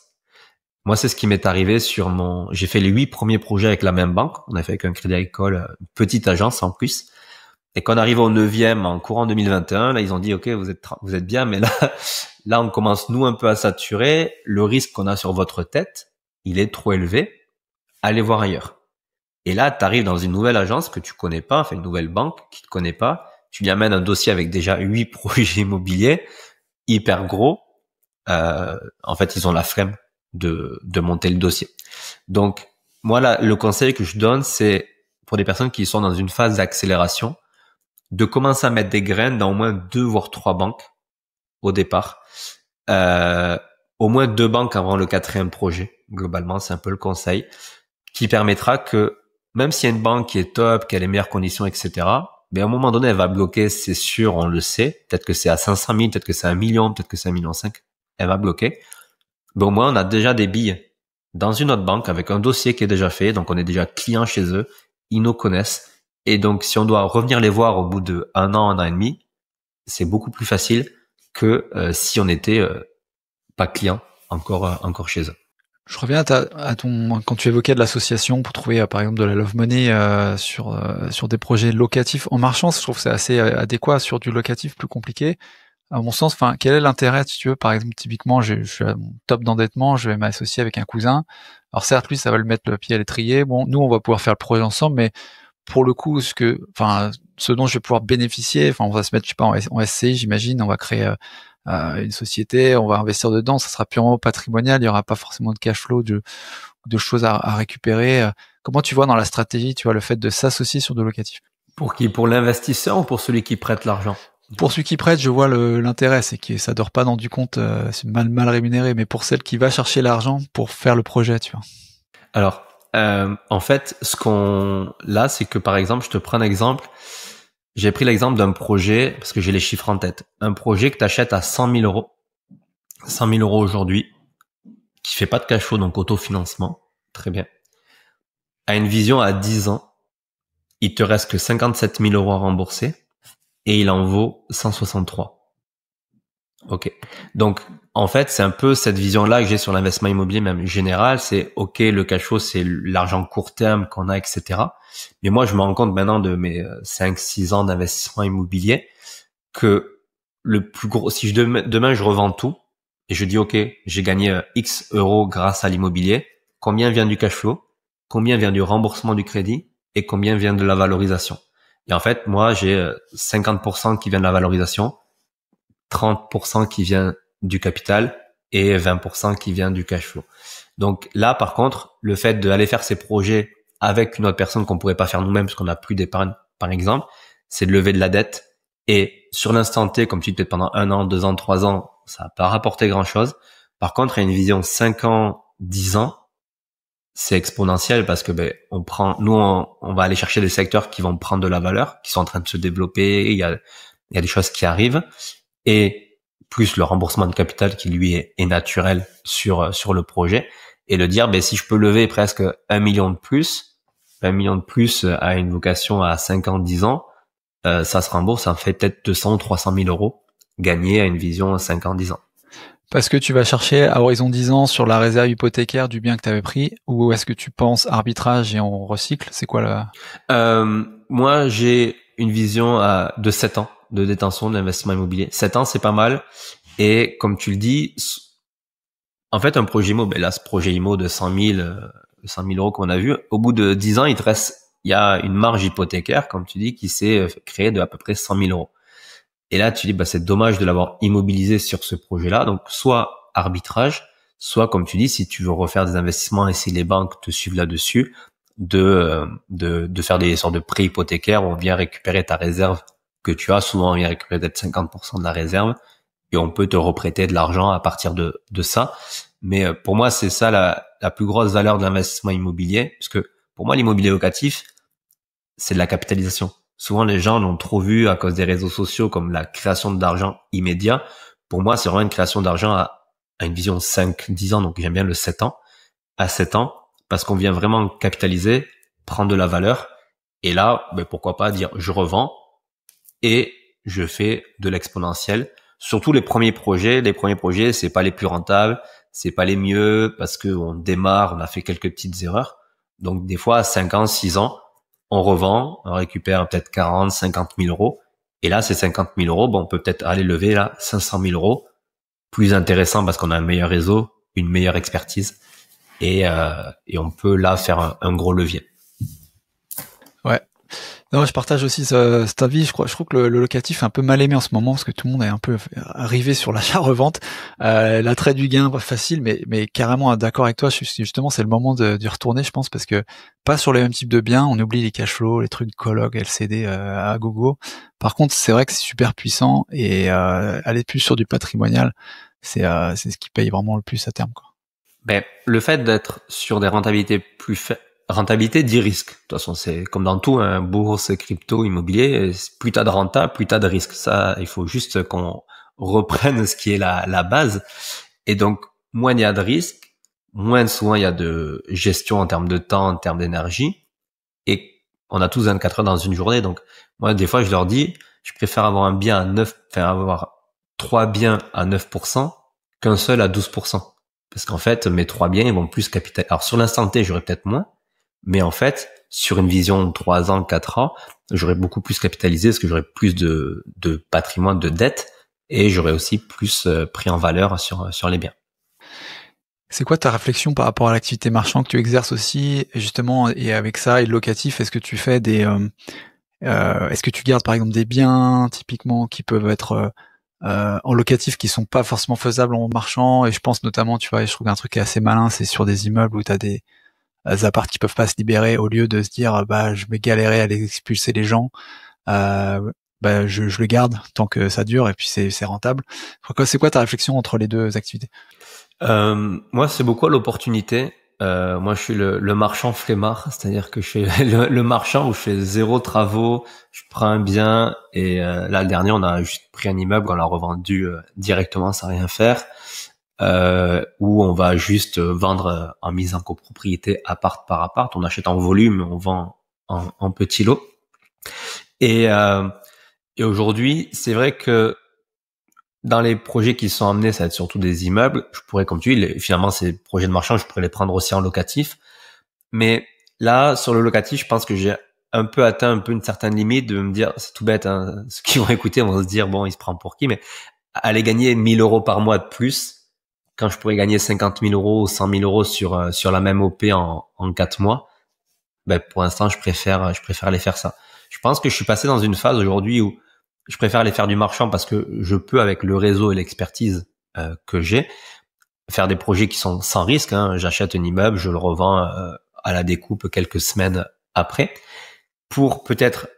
Moi, c'est ce qui m'est arrivé j'ai fait les 8 premiers projets avec la même banque. On a fait avec un Crédit Agricole, une petite agence en plus. Et quand on arrive au 9e en courant 2021, là, ils ont dit, OK, vous êtes bien, mais là, on commence, nous, un peu à saturer. Le risque qu'on a sur votre tête, il est trop élevé. Allez voir ailleurs. Et là, tu arrives dans une nouvelle agence que tu connais pas, enfin, une nouvelle banque qui te connaît pas. Tu lui amènes un dossier avec déjà 8 projets immobiliers, hyper gros. En fait, ils ont la flemme de monter le dossier. Donc, moi, là, le conseil que je donne, c'est pour des personnes qui sont dans une phase d'accélération, de commencer à mettre des graines dans au moins 2 voire 3 banques au départ. Au moins 2 banques avant le 4e projet. Globalement, c'est un peu le conseil qui permettra que même s'il y a une banque qui est top, qui a les meilleures conditions, etc., mais à un moment donné, elle va bloquer, c'est sûr, on le sait. Peut-être que c'est à 500 000, peut-être que c'est à 1 million, peut-être que c'est à 1,5 million. Elle va bloquer. Mais au moins, on a déjà des billes dans une autre banque avec un dossier qui est déjà fait. Donc, on est déjà client chez eux. Ils nous connaissent. Et donc, si on doit revenir les voir au bout de 1 an et demi, c'est beaucoup plus facile que si on n'était pas client encore chez eux. Je reviens quand tu évoquais de l'association pour trouver par exemple de la love money sur des projets locatifs en marchand, je trouve que c'est assez adéquat. Sur du locatif plus compliqué, à mon sens. Enfin, quel est l'intérêt, si tu veux, par exemple, typiquement, je suis à mon top d'endettement, je vais m'associer avec un cousin. Alors certes, lui, ça va le mettre le pied à l'étrier. Bon, nous, on va pouvoir faire le projet ensemble, mais pour le coup, ce dont je vais pouvoir bénéficier. Enfin, on va se mettre, je sais pas, en SCI, j'imagine, on va créer une société, on va investir dedans, ça sera purement patrimonial, il y aura pas forcément de cash flow, de choses à récupérer. Comment tu vois dans la stratégie, tu vois, le fait de s'associer sur de locatif? Pour qui? Pour l'investisseur ou pour celui qui prête l'argent? Pour celui qui prête, je vois l'intérêt, c'est que ça dort pas dans du compte, c'est mal rémunéré, mais pour celle qui va chercher l'argent pour faire le projet, tu vois. Alors, en fait, là, c'est que par exemple, je te prends un exemple. J'ai pris l'exemple d'un projet, parce que j'ai les chiffres en tête. Un projet que tu achètes à 100 000 euros. 100 000 euros aujourd'hui, qui fait pas de cash flow, donc autofinancement. Très bien. À une vision à 10 ans, il te reste que 57 000 euros à rembourser et il en vaut 163. Ok. Donc, en fait, c'est un peu cette vision-là que j'ai sur l'investissement immobilier, même général. C'est ok, le cash flow, c'est l'argent court terme qu'on a, etc. Mais moi, je me rends compte maintenant de mes 5-6 ans d'investissement immobilier que le plus gros, si demain je revends tout et je dis ok, j'ai gagné X euros grâce à l'immobilier, combien vient du cash flow, combien vient du remboursement du crédit et combien vient de la valorisation. Et en fait, moi, j'ai 50% qui vient de la valorisation, 30% qui vient du capital et 20% qui vient du cash flow. Donc là, par contre, le fait d'aller faire ces projets avec une autre personne qu'on pourrait pas faire nous-mêmes parce qu'on n'a plus d'épargne, par exemple, c'est de lever de la dette. Et sur l'instant T, comme tu dis, peut-être pendant 1 an, 2 ans, 3 ans, ça va pas rapporter grand-chose. Par contre, il y a une vision 5 ans, 10 ans, c'est exponentiel parce que on va aller chercher des secteurs qui vont prendre de la valeur, qui sont en train de se développer. Il y a des choses qui arrivent et plus le remboursement de capital qui lui est naturel sur le projet et le dire si je peux lever presque 1 million de plus, 1 million de plus à une vocation à 5 ans, 10 ans, ça se rembourse, ça fait peut-être 200 ou 300 000 euros gagnés à une vision 5 ans, 10 ans. Parce que tu vas chercher à horizon 10 ans sur la réserve hypothécaire du bien que tu avais pris, ou est-ce que tu penses arbitrage et on recycle? C'est quoi Moi, j'ai une vision de 7 ans de détention de l'investissement immobilier. 7 ans, c'est pas mal. Et comme tu le dis, en fait, un projet IMO, là, ce projet IMO de 100 000 euros qu'on a vu, au bout de 10 ans, il y a une marge hypothécaire, comme tu dis, qui s'est créée de à peu près 100 000 euros. Et là, tu dis, c'est dommage de l'avoir immobilisé sur ce projet-là. Donc, soit arbitrage, soit, comme tu dis, si tu veux refaire des investissements et si les banques te suivent là-dessus, de faire des sortes de prêts hypothécaires où on vient récupérer ta réserve que tu as. Souvent, on vient récupérer peut-être 50% de la réserve et on peut te reprêter de l'argent à partir de ça. Mais pour moi, c'est ça la plus grosse valeur de l'investissement immobilier, parce que pour moi, l'immobilier locatif, c'est de la capitalisation. Souvent, les gens l'ont trop vu à cause des réseaux sociaux comme la création d'argent immédiat. Pour moi, c'est vraiment une création d'argent à une vision 5-10 ans. Donc, j'aime bien le 7 ans. À 7 ans, parce qu'on vient vraiment capitaliser, prendre de la valeur. Et là, pourquoi pas dire je revends et je fais de l'exponentiel. Surtout les premiers projets, c'est pas les plus rentables, c'est pas les mieux parce que on démarre, on a fait quelques petites erreurs. Donc, des fois, à 5 ans, 6 ans, on revend, on récupère peut-être 40, 50 000 euros. Et là, ces 50 000 euros, on peut peut-être aller lever là 500 000 euros. Plus intéressant parce qu'on a un meilleur réseau, une meilleure expertise. Et on peut là faire un gros levier. Ouais. Non, je partage aussi cet avis. Je crois que le locatif est un peu mal aimé en ce moment parce que tout le monde est un peu arrivé sur l'achat-revente. L'attrait du gain, pas facile, mais carrément d'accord avec toi. Justement, c'est le moment d'y retourner, je pense, parce que pas sur les mêmes types de biens. On oublie les cash flows, les trucs coloc, LCD à gogo. Par contre, c'est vrai que c'est super puissant et aller plus sur du patrimonial, c'est ce qui paye vraiment le plus à terme, quoi. Le fait d'être sur des rentabilités rentabilité dit risque. De toute façon, c'est comme dans tout, bourse, crypto, immobilier, plus t'as de renta, plus t'as de risque. Ça, il faut juste qu'on reprenne ce qui est la base. Et donc, moins il y a de risque, moins souvent il y a de gestion en termes de temps, en termes d'énergie. Et on a tous 24 heures dans une journée. Donc, moi, des fois, je leur dis, je préfère avoir un bien avoir 3 biens à 9% qu'un seul à 12%. Parce qu'en fait, mes 3 biens, ils vont plus capitaliser. Alors, sur l'instant T, j'aurais peut-être moins. Mais en fait, sur une vision de 3 ans, 4 ans, j'aurais beaucoup plus capitalisé parce que j'aurais plus de patrimoine, de dette, et j'aurais aussi plus pris en valeur sur les biens. C'est quoi ta réflexion par rapport à l'activité marchande que tu exerces aussi, justement, et avec ça, et le locatif, est-ce que tu fais Est-ce que tu gardes par exemple des biens typiquement qui peuvent être en locatif qui sont pas forcément faisables en marchand? Et je pense notamment, tu vois, je trouve un truc qui est assez malin, c'est sur des immeubles où tu as des apparts qui peuvent pas se libérer, au lieu de se dire bah je vais galérer à les expulser les gens, bah je le garde tant que ça dure et puis c'est rentable. C'est quoi ta réflexion entre les deux activités? Moi, c'est beaucoup à l'opportunité. Moi, je suis le marchand flemmard, c'est-à-dire que je fais le marchand où je fais zéro travaux, je prends un bien et là, le dernier, on a juste pris un immeuble, on l'a revendu directement sans rien faire, où on va juste vendre en mise en copropriété appart par appart. On achète en volume, on vend en petits lots. Et, euh, et aujourd'hui, c'est vrai que dans les projets qui sont amenés, ça va être surtout des immeubles. Je pourrais, comme tu dis, finalement, ces projets de marchand, je pourrais les prendre aussi en locatif. Mais là, sur le locatif, je pense que j'ai un peu atteint un peu une certaine limite de me dire, c'est tout bête, hein, ceux qui vont écouter vont se dire, bon, il se prend pour qui, mais aller gagner 1 000 € par mois de plus, quand je pourrais gagner 50 000 € ou 100 000 € sur la même OP en 4 mois, ben, pour l'instant, je préfère aller faire ça. Je pense que je suis passé dans une phase aujourd'hui où je préfère aller faire du marchand parce que je peux, avec le réseau et l'expertise que j'ai, faire des projets qui sont sans risque. Hein. J'achète un immeuble, je le revends à la découpe quelques semaines après, pour peut-être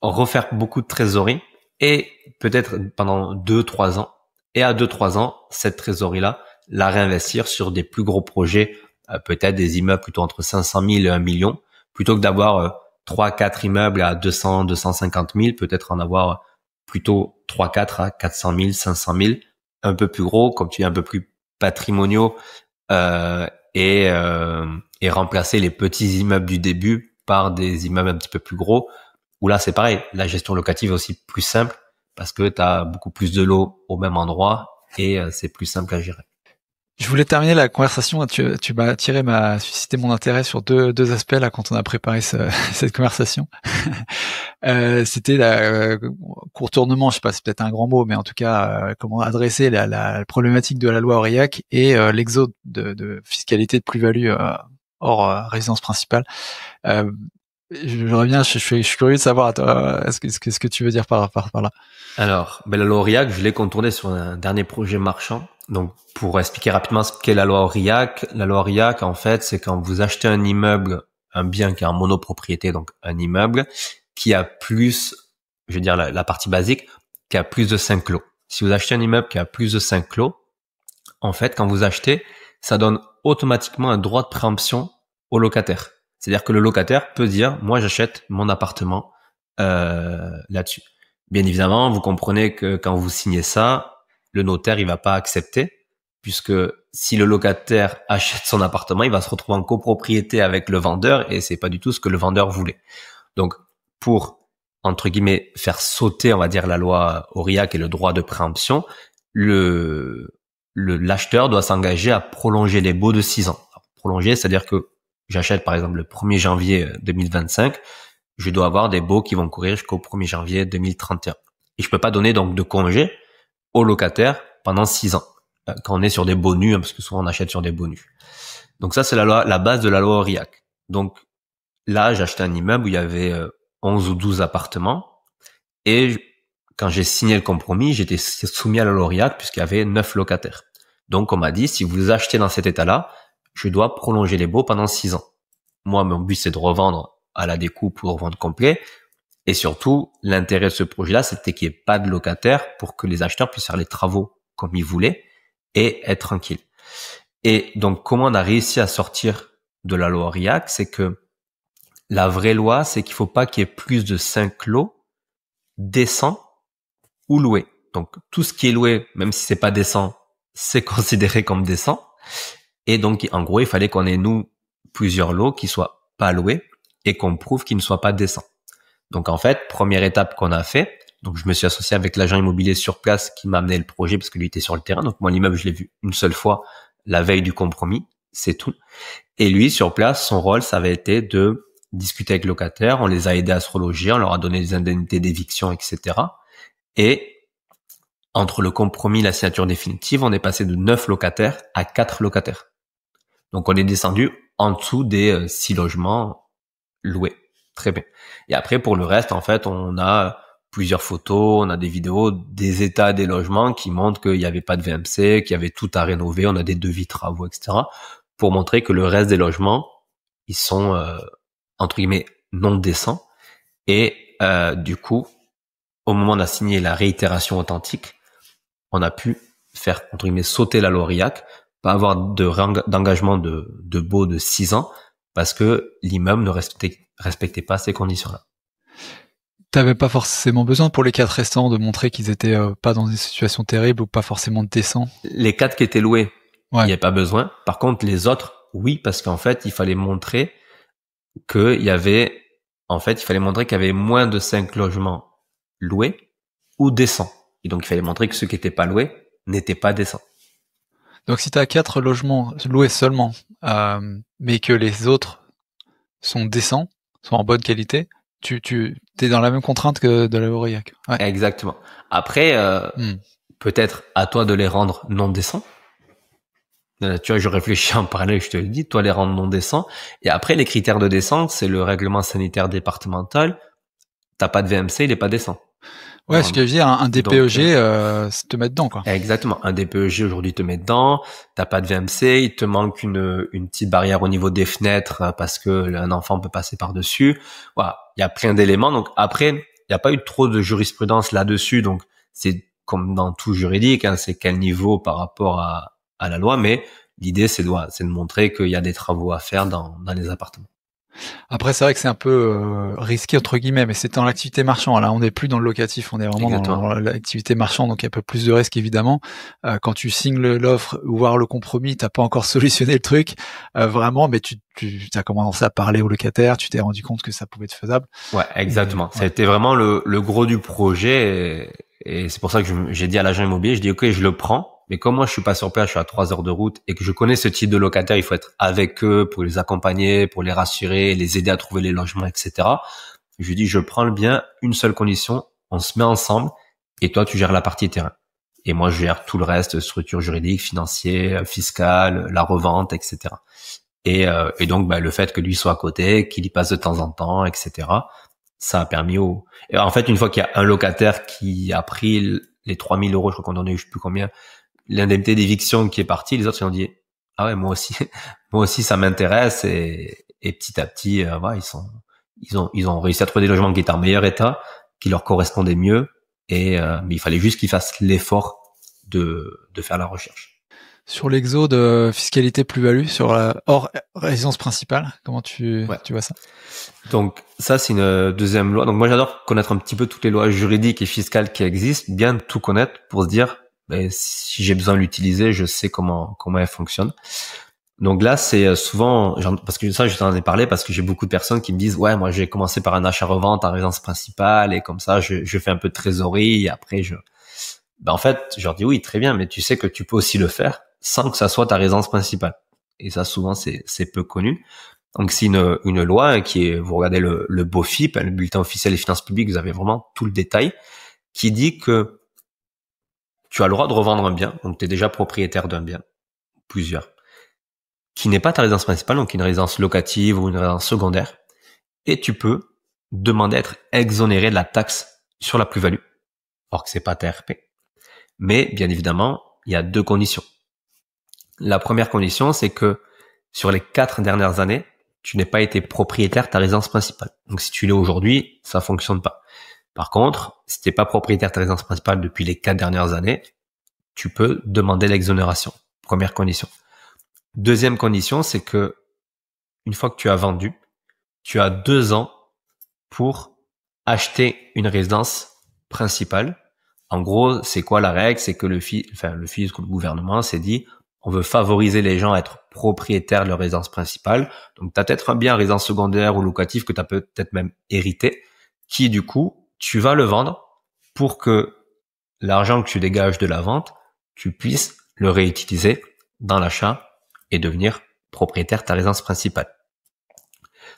refaire beaucoup de trésorerie et peut-être pendant 2-3 ans. Et à 2-3 ans, cette trésorerie-là, la réinvestir sur des plus gros projets, peut-être des immeubles plutôt entre 500 000 et 1 million, plutôt que d'avoir 3-4 immeubles à 200-250 000, peut-être en avoir plutôt 3-4 à 400 000, 500 000, un peu plus gros, comme tu dis, un peu plus patrimoniaux, euh, et, euh, et remplacer les petits immeubles du début par des immeubles un petit peu plus gros, où là c'est pareil, la gestion locative est aussi plus simple parce que tu as beaucoup plus de lots au même endroit et c'est plus simple à gérer. Je voulais terminer la conversation. Tu m'as suscité mon intérêt sur deux aspects là quand on a préparé cette conversation. C'était la contournement, je sais pas, c'est peut-être un grand mot, mais en tout cas, comment adresser la problématique de la loi Aurillac et l'exode de fiscalité de plus-value hors résidence principale. Euh, J'aimerais bien, je suis curieux de savoir, toi, ce que tu veux dire par là. Alors, ben, la loi Aurillac, je l'ai contournée sur un dernier projet marchand. Donc, pour expliquer rapidement ce qu'est la loi Aurillac, en fait, c'est quand vous achetez un immeuble, un bien qui est en monopropriété, donc un immeuble, qui a plus, je veux dire la partie basique, qui a plus de 5 lots. Si vous achetez un immeuble qui a plus de 5 lots, en fait, quand vous achetez, ça donne automatiquement un droit de préemption au locataire. C'est-à-dire que le locataire peut dire, moi j'achète mon appartement là-dessus. Bien évidemment, vous comprenez que quand vous signez ça, le notaire il va pas accepter, puisque si le locataire achète son appartement, il va se retrouver en copropriété avec le vendeur et c'est pas du tout ce que le vendeur voulait. Donc, pour entre guillemets faire sauter, on va dire, la loi Aurillac et le droit de préemption, l'acheteur doit s'engager à prolonger les baux de 6 ans. Alors, prolonger, c'est-à-dire que j'achète par exemple le 1er janvier 2025, je dois avoir des baux qui vont courir jusqu'au 1er janvier 2031. Et je peux pas donner donc de congé au locataire pendant 6 ans, quand on est sur des baux nus, hein, parce que souvent on achète sur des baux nus. Donc ça, c'est la base de la loi Aurillac. Donc là, j'ai acheté un immeuble où il y avait 11 ou 12 appartements, et quand j'ai signé le compromis, j'étais soumis à la loi Aurillac puisqu'il y avait 9 locataires. Donc on m'a dit, si vous achetez dans cet état-là, je dois prolonger les baux pendant 6 ans. Moi, mon but, c'est de revendre à la découpe ou revendre complet. Et surtout, l'intérêt de ce projet-là, c'était qu'il n'y ait pas de locataires pour que les acheteurs puissent faire les travaux comme ils voulaient et être tranquilles. Et donc, comment on a réussi à sortir de la loi Aurillac, c'est que la vraie loi, c'est qu'il faut pas qu'il y ait plus de 5 lots décents ou loués. Donc, tout ce qui est loué, même si c'est pas décent, c'est considéré comme décent. Et donc, en gros, il fallait qu'on ait, nous, plusieurs lots qui soient pas loués et qu'on prouve qu'ils ne soient pas décents. Donc, en fait, première étape qu'on a fait, donc je me suis associé avec l'agent immobilier sur place qui m'a amené le projet parce que lui était sur le terrain. Donc, moi, l'immeuble, je l'ai vu une seule fois la veille du compromis, c'est tout. Et lui, sur place, son rôle, ça avait été de discuter avec les locataires, on les a aidés à se reloger, on leur a donné des indemnités d'éviction, etc. Et entre le compromis et la signature définitive, on est passé de 9 locataires à 4 locataires. Donc, on est descendu en dessous des 6 logements loués. Très bien. Et après, pour le reste, en fait, on a plusieurs photos, on a des vidéos, des états des logements qui montrent qu'il n'y avait pas de VMC, qu'il y avait tout à rénover, on a des devis travaux, etc. pour montrer que le reste des logements, ils sont, entre guillemets, non décents. Et du coup, au moment où on a signé la réitération authentique, on a pu faire, entre guillemets, sauter la loi Aurillac, pas avoir d'engagement de baux de 6 ans, parce que l'immeuble ne respectait pas ces conditions-là. T'avais pas forcément besoin pour les 4 restants de montrer qu'ils étaient pas dans une situation terrible ou pas forcément décents. Les 4 qui étaient loués, il Ouais. n'y avait pas besoin. Par contre, les autres, oui, parce qu'en fait, il fallait montrer qu'il y avait moins de 5 logements loués ou décents. Et donc, il fallait montrer que ceux qui n'étaient pas loués n'étaient pas décents. Donc si t'as 4 logements loués seulement, mais que les autres sont décents, sont en bonne qualité, tu t'es dans la même contrainte que de la Aurillac. Ouais. Exactement. Après, peut-être à toi de les rendre non décents. Tu vois, je réfléchis en parallèle, je te le dis, toi les rendre non décents. Et après, les critères de décence, c'est le règlement sanitaire départemental. T'as pas de VMC, il est pas décent. Ouais, ce que je veux dire, un DPEG, c'est te mettre dedans, quoi. Exactement. Un DPEG aujourd'hui te met dedans. T'as pas de VMC, il te manque une petite barrière au niveau des fenêtres parce que un enfant peut passer par-dessus. Voilà. Il y a plein d'éléments. Donc après, il n'y a pas eu trop de jurisprudence là-dessus. Donc c'est comme dans tout juridique, hein, c'est quel niveau par rapport à la loi. Mais l'idée, c'est de montrer qu'il y a des travaux à faire dans les appartements. Après, c'est vrai que c'est un peu risqué entre guillemets, mais c'est dans l'activité marchand. Là, on n'est plus dans le locatif, on est vraiment dans l'activité marchand, donc il y a un peu plus de risques évidemment. Quand tu signes l'offre ou voir le compromis, t'as pas encore solutionné le truc vraiment, mais tu as commencé à parler au locataire, tu t'es rendu compte que ça pouvait être faisable. Ouais, exactement. Ça a été vraiment le gros du projet, et c'est pour ça que j'ai dit à l'agent immobilier, je dis ok, je le prends. Mais comme moi, je suis pas sur place, je suis à 3 heures de route et que je connais ce type de locataire, il faut être avec eux pour les accompagner, pour les rassurer, les aider à trouver les logements, etc. Je lui dis, je prends le bien, une seule condition, on se met ensemble et toi, tu gères la partie terrain. Et moi, je gère tout le reste, structure juridique, financier, fiscale, la revente, etc. Et donc, le fait que lui soit à côté, qu'il y passe de temps en temps, etc., ça a permis Et en fait, une fois qu'il y a un locataire qui a pris les 3 000 euros, je crois qu'on en a eu, je sais plus combien, l'indemnité d'éviction qui est partie, les autres ils ont dit ah ouais, moi aussi ça m'intéresse, et petit à petit voilà, ils ont réussi à trouver des logements qui étaient en meilleur état, qui leur correspondaient mieux, et mais il fallait juste qu'ils fassent l'effort de faire la recherche. Sur l'exo de fiscalité plus-value sur la hors résidence principale, comment tu vois ça? Donc ça, c'est une deuxième loi. Donc moi, j'adore connaître un petit peu toutes les lois juridiques et fiscales qui existent, bien tout connaître pour se dire si j'ai besoin de l'utiliser, je sais comment elle fonctionne. Donc là, c'est souvent, parce que ça, je t'en ai parlé parce que j'ai beaucoup de personnes qui me disent ouais, moi j'ai commencé par un achat-revente en résidence principale et comme ça, je fais un peu de trésorerie et après en fait, je leur dis oui, très bien, mais tu sais que tu peux aussi le faire sans que ça soit ta résidence principale. Et ça, souvent, c'est peu connu. Donc, c'est une loi qui est, vous regardez le BOFIP, le bulletin officiel des finances publiques, vous avez vraiment tout le détail, qui dit que tu as le droit de revendre un bien, donc tu es déjà propriétaire d'un bien, plusieurs, qui n'est pas ta résidence principale, donc une résidence locative ou une résidence secondaire, et tu peux demander à être exonéré de la taxe sur la plus-value, or que c'est pas ta RP. Mais, bien évidemment, il y a 2 conditions. La première condition, c'est que sur les 4 dernières années, tu n'es pas été propriétaire de ta résidence principale. Donc, si tu l'es aujourd'hui, ça fonctionne pas. Par contre, si tu n'es pas propriétaire de ta résidence principale depuis les 4 dernières années, tu peux demander l'exonération. Première condition. Deuxième condition, c'est que une fois que tu as vendu, tu as 2 ans pour acheter une résidence principale. En gros, c'est quoi la règle? C'est que le fisc ou le gouvernement s'est dit on veut favoriser les gens à être propriétaires de leur résidence principale. Donc, tu as peut-être un bien résidence secondaire ou locatif que tu as peut-être même hérité, qui du coup, tu vas le vendre pour que l'argent que tu dégages de la vente, tu puisses le réutiliser dans l'achat et devenir propriétaire de ta résidence principale.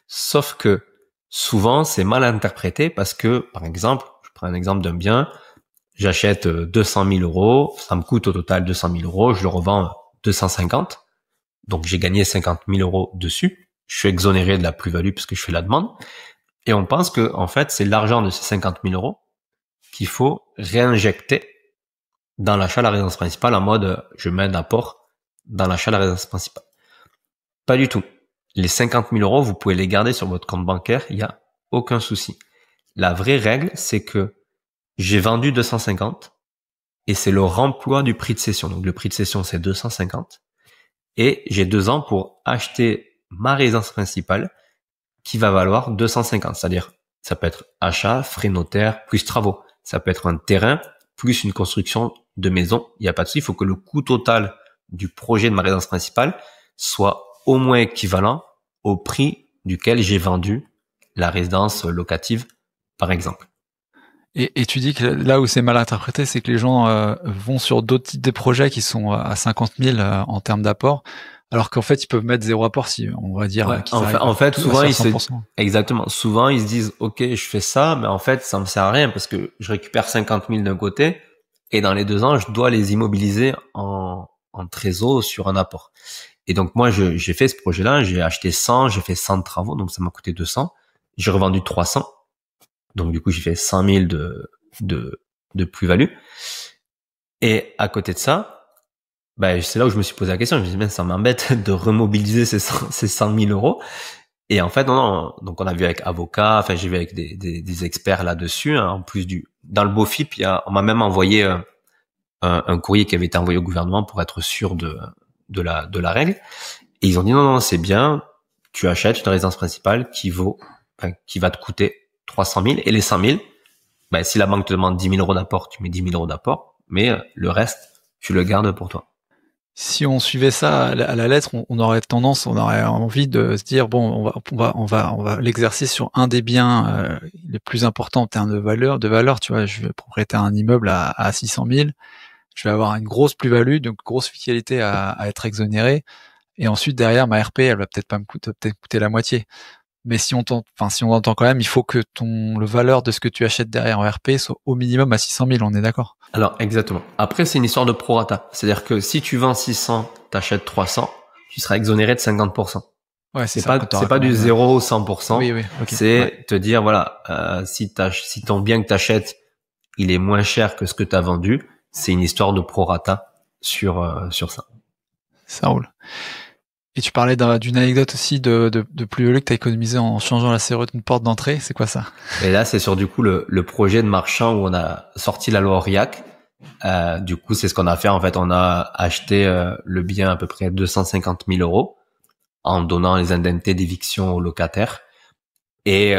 Sauf que souvent, c'est mal interprété parce que, par exemple, je prends un exemple d'un bien, j'achète 200 000 euros, ça me coûte au total 200 000 euros, je le revends 250, donc j'ai gagné 50 000 euros dessus, je suis exonéré de la plus-value puisque je fais la demande, Et on pense que, en fait, c'est l'argent de ces 50 000 euros qu'il faut réinjecter dans l'achat de la résidence principale en mode je mets un apport dans l'achat de la résidence principale. Pas du tout. Les 50 000 euros, vous pouvez les garder sur votre compte bancaire, il n'y a aucun souci. La vraie règle, c'est que j'ai vendu 250 et c'est le remploi du prix de cession. Donc le prix de cession, c'est 250 et j'ai 2 ans pour acheter ma résidence principale qui va valoir 250. C'est-à-dire, ça peut être achat, frais notaires, plus travaux. Ça peut être un terrain, plus une construction de maison. Il n'y a pas de souci. Il faut que le coût total du projet de ma résidence principale soit au moins équivalent au prix duquel j'ai vendu la résidence locative, par exemple. Et tu dis que là où c'est mal interprété, c'est que les gens vont sur d'autres types de projets qui sont à 50 000 en termes d'apport, alors qu'en fait, ils peuvent mettre 0 apport, si on va dire. Ouais, en fait, souvent, exactement. Souvent, ils se disent, OK, je fais ça, mais en fait, ça me sert à rien parce que je récupère 50 000 d'un côté et dans les 2 ans, je dois les immobiliser en trésor sur un apport. Et donc, moi, j'ai fait ce projet-là, j'ai acheté 100, j'ai fait 100 de travaux, donc ça m'a coûté 200. J'ai revendu 300. Donc, du coup, j'ai fait 100 000 de plus-value. Et à côté de ça, c'est là où je me suis posé la question. Je me suis dit, mais ça m'embête de remobiliser ces 100 000 euros. Et en fait, non. Donc, on a vu avec avocat, enfin, j'ai vu avec des experts là-dessus. Hein. En plus dans le BOFIP, on m'a même envoyé un courrier qui avait été envoyé au gouvernement pour être sûr de la règle. Et ils ont dit, non, c'est bien. Tu achètes une résidence principale qui va te coûter 300 000 et les 100 000, si la banque te demande 10 000 euros d'apport, tu mets 10 000 euros d'apport, mais le reste, tu le gardes pour toi. Si on suivait ça à la lettre, on aurait envie de se dire bon, on va l'exercer sur un des biens les plus importants en termes de valeur. Tu vois, je vais propriétaire un immeuble à 600 000, je vais avoir une grosse plus-value, donc grosse fiscalité à être exonéré, et ensuite derrière ma RP, elle va peut-être pas me coûter la moitié. Mais si on entend quand même, il faut que le valeur de ce que tu achètes derrière en RP soit au minimum à 600 000, on est d'accord? Alors, exactement. Après, c'est une histoire de prorata. C'est-à-dire que si tu vends 600, t'achètes 300, tu seras exonéré de 50%. Ouais, c'est pas du 0 au 100%. Oui, okay. C'est te dire, voilà, si ton bien que t'achètes, il est moins cher que ce que t'as vendu, c'est une histoire de prorata sur ça. Ça roule. Et tu parlais d'une anecdote aussi de plus-value que tu as économisé en changeant la serrure d'une porte d'entrée. C'est quoi ça? Et là, c'est sur du coup le projet de marchand où on a sorti la loi Aurillac. Du coup, c'est ce qu'on a fait. En fait, on a acheté le bien à peu près 250 000 euros en donnant les indemnités d'éviction aux locataires. Et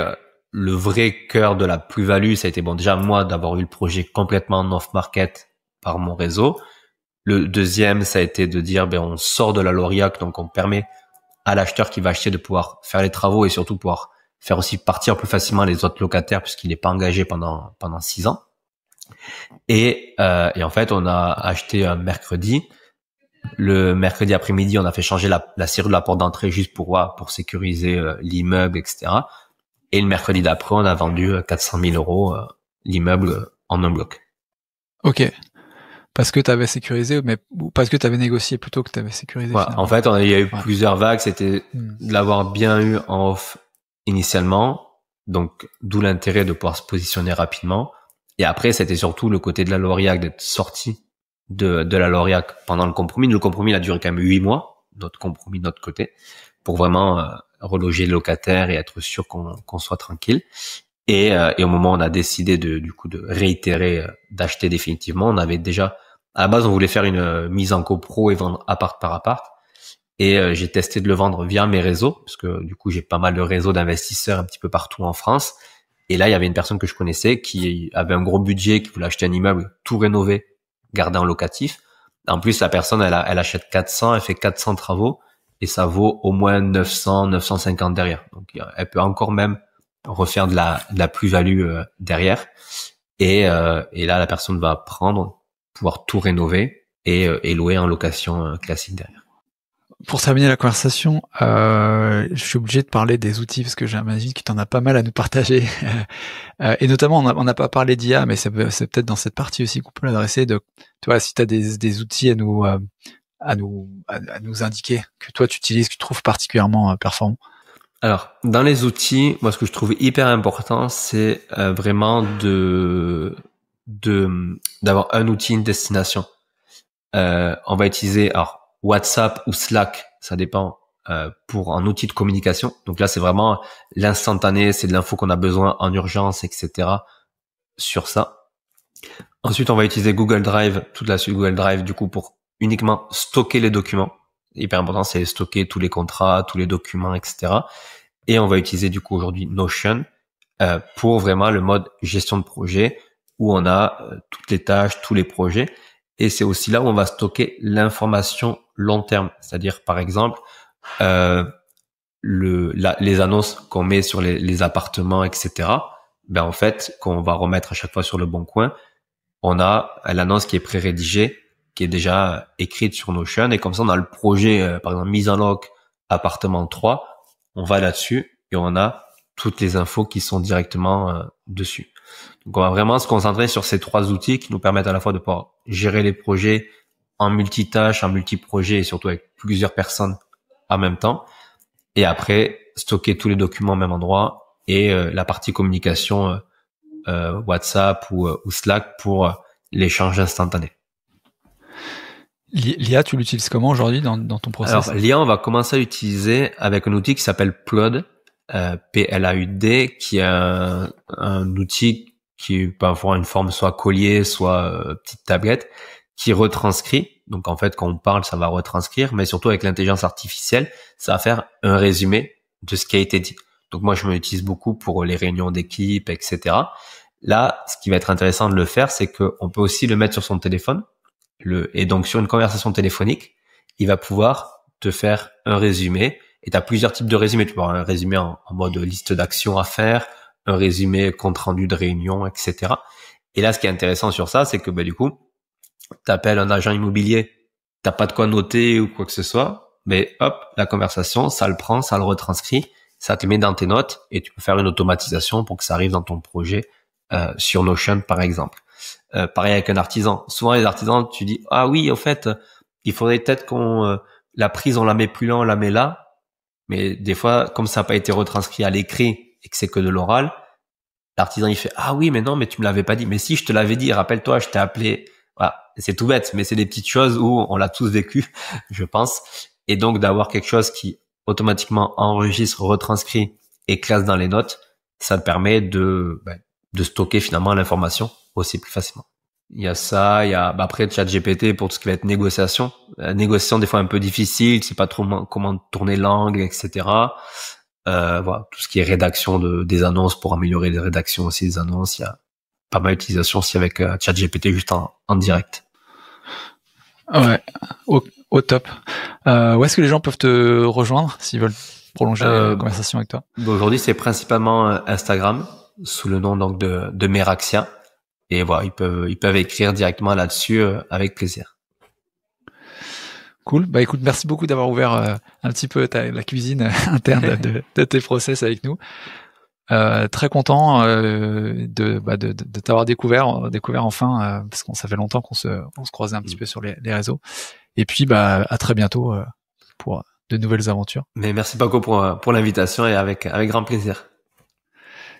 le vrai cœur de la plus-value, ça a été déjà moi d'avoir eu le projet complètement off-market par mon réseau. Le deuxième, ça a été de dire, on sort de la Lauriac, donc on permet à l'acheteur qui va acheter de pouvoir faire les travaux et surtout pouvoir faire aussi partir plus facilement les autres locataires puisqu'il n'est pas engagé pendant 6 ans. Et en fait, on a acheté un mercredi. Le mercredi après-midi, on a fait changer la serrure de la porte d'entrée juste pour sécuriser l'immeuble, etc. Et le mercredi d'après, on a vendu 400 000 euros l'immeuble en un bloc. Ok. Parce que tu avais sécurisé, mais parce que tu avais négocié plutôt que tu avais sécurisé. Ouais, en fait, il y a eu plusieurs vagues. C'était de l'avoir bien eu en off initialement, donc d'où l'intérêt de pouvoir se positionner rapidement. Et après, c'était surtout le côté de la Lauriac, d'être sorti de la Lauriac pendant le compromis. Le compromis, il a duré quand même 8 mois, notre compromis de notre côté, pour vraiment reloger le locataire et être sûr qu'on soit tranquille. Et au moment où on a décidé de réitérer, d'acheter définitivement, on avait déjà, à la base, on voulait faire une mise en copro et vendre appart par appart. Et j'ai testé de le vendre via mes réseaux, parce que du coup, j'ai pas mal de réseaux d'investisseurs un petit peu partout en France. Et là, il y avait une personne que je connaissais qui avait un gros budget, qui voulait acheter un immeuble tout rénové, gardé en locatif. En plus, la personne, elle achète 400, elle fait 400 travaux, et ça vaut au moins 900, 950 derrière. Donc, elle peut encore même refaire de la plus-value derrière. Et là, la personne va pouvoir tout rénover et louer en location classique derrière. Pour terminer la conversation, je suis obligé de parler des outils parce que j'imagine que tu en as pas mal à nous partager. Et notamment, on n'a pas parlé d'IA, mais c'est peut-être dans cette partie aussi qu'on peut l'adresser. Tu vois, si tu as des outils à nous indiquer que toi tu utilises, que tu trouves particulièrement performants. Alors, dans les outils, moi, ce que je trouve hyper important, c'est vraiment d'avoir un outil, une destination. On va utiliser alors WhatsApp ou Slack, ça dépend, pour un outil de communication. Donc là, c'est vraiment l'instantané, c'est de l'info qu'on a besoin en urgence, etc. sur ça. Ensuite, on va utiliser Google Drive, toute la suite Google Drive, du coup, pour uniquement stocker les documents. Hyper important, c'est stocker tous les contrats, tous les documents, etc. Et on va utiliser du coup aujourd'hui Notion pour vraiment le mode gestion de projet où on a toutes les tâches, tous les projets. Et c'est aussi là où on va stocker l'information long terme. C'est-à-dire, par exemple, les annonces qu'on met sur les appartements, etc. Ben en fait, qu'on va remettre à chaque fois sur le bon coin, on a l'annonce qui est pré-rédigée, qui est déjà écrite sur Notion. Et comme ça, on a le projet, par exemple, mise en loc, appartement 3. On va là-dessus et on a toutes les infos qui sont directement dessus. Donc, on va vraiment se concentrer sur ces 3 outils qui nous permettent à la fois de pouvoir gérer les projets en multitâches, en multi-projets et surtout avec plusieurs personnes en même temps. Et après, stocker tous les documents au même endroit et la partie communication WhatsApp ou Slack pour l'échange instantané. L'IA, tu l'utilises comment aujourd'hui dans ton process? Alors, l'IA, on va commencer à l'utiliser avec un outil qui s'appelle Plaud, P-L-A-U-D, qui est un outil qui peut avoir une forme soit collier, soit petite tablette, qui retranscrit. Donc, en fait, quand on parle, ça va retranscrire, mais surtout avec l'intelligence artificielle, ça va faire un résumé de ce qui a été dit. Donc, moi, je me l'utilise beaucoup pour les réunions d'équipe, etc. Là, ce qui va être intéressant de le faire, c'est qu'on peut aussi le mettre sur son téléphone. Et donc, sur une conversation téléphonique, il va pouvoir te faire un résumé. Et tu as plusieurs types de résumés. Tu peux avoir un résumé en mode liste d'actions à faire, un résumé compte rendu de réunion, etc. Et là, ce qui est intéressant sur ça, c'est que du coup, tu appelles un agent immobilier, t'as pas de quoi noter ou quoi que ce soit, mais hop, la conversation, ça le prend, ça le retranscrit, ça te met dans tes notes et tu peux faire une automatisation pour que ça arrive dans ton projet sur Notion, par exemple. Pareil avec un artisan. Souvent, les artisans, tu dis, ah oui, en fait, il faudrait peut-être la prise, on la met plus là, on la met là. Mais des fois, comme ça n'a pas été retranscrit à l'écrit et que c'est que de l'oral, l'artisan, il fait, ah oui, mais non, mais tu me l'avais pas dit. Mais si, je te l'avais dit, rappelle-toi, je t'ai appelé. Voilà. C'est tout bête, mais c'est des petites choses où on l'a tous vécu, je pense. Et donc, d'avoir quelque chose qui automatiquement enregistre, retranscrit et classe dans les notes, ça te permet de stocker finalement l'information aussi plus facilement. Il y a ça, il y a après ChatGPT pour tout ce qui va être négociation. La négociation des fois un peu difficile, tu sais pas trop comment tourner l'angle, etc. Voilà, tout ce qui est rédaction des annonces pour améliorer les rédactions aussi des annonces, il y a pas mal d'utilisation aussi avec ChatGPT juste en direct. Ouais, au top. Où est-ce que les gens peuvent te rejoindre s'ils veulent prolonger la conversation avec toi? Aujourd'hui, c'est principalement Instagram sous le nom donc de Meraxia. Et voilà, ils peuvent écrire directement là-dessus avec plaisir. Cool. Bah écoute, merci beaucoup d'avoir ouvert un petit peu la cuisine interne de tes process avec nous. Très content de t'avoir découvert enfin, parce qu'on ça fait longtemps qu'on se croisait un petit peu sur les réseaux. Et puis à très bientôt pour de nouvelles aventures. Mais merci Paco pour l'invitation et avec grand plaisir.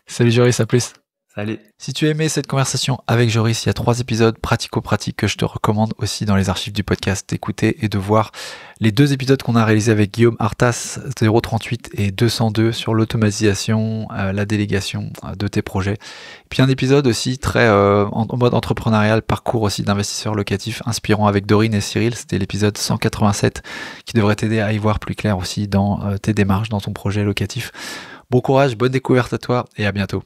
Salut Joris, à plus. Salut. Si tu as aimé cette conversation avec Joris, il y a 3 épisodes pratico-pratiques que je te recommande aussi dans les archives du podcast d'écouter et de voir. Les 2 épisodes qu'on a réalisés avec Guillaume Artas, 038 et 202 sur l'automatisation, la délégation de tes projets. Et puis un épisode aussi très en mode entrepreneurial, parcours aussi d'investisseurs locatifs inspirant avec Dorine et Cyril. C'était l'épisode 187 qui devrait t'aider à y voir plus clair aussi dans tes démarches, dans ton projet locatif. Bon courage, bonne découverte à toi et à bientôt.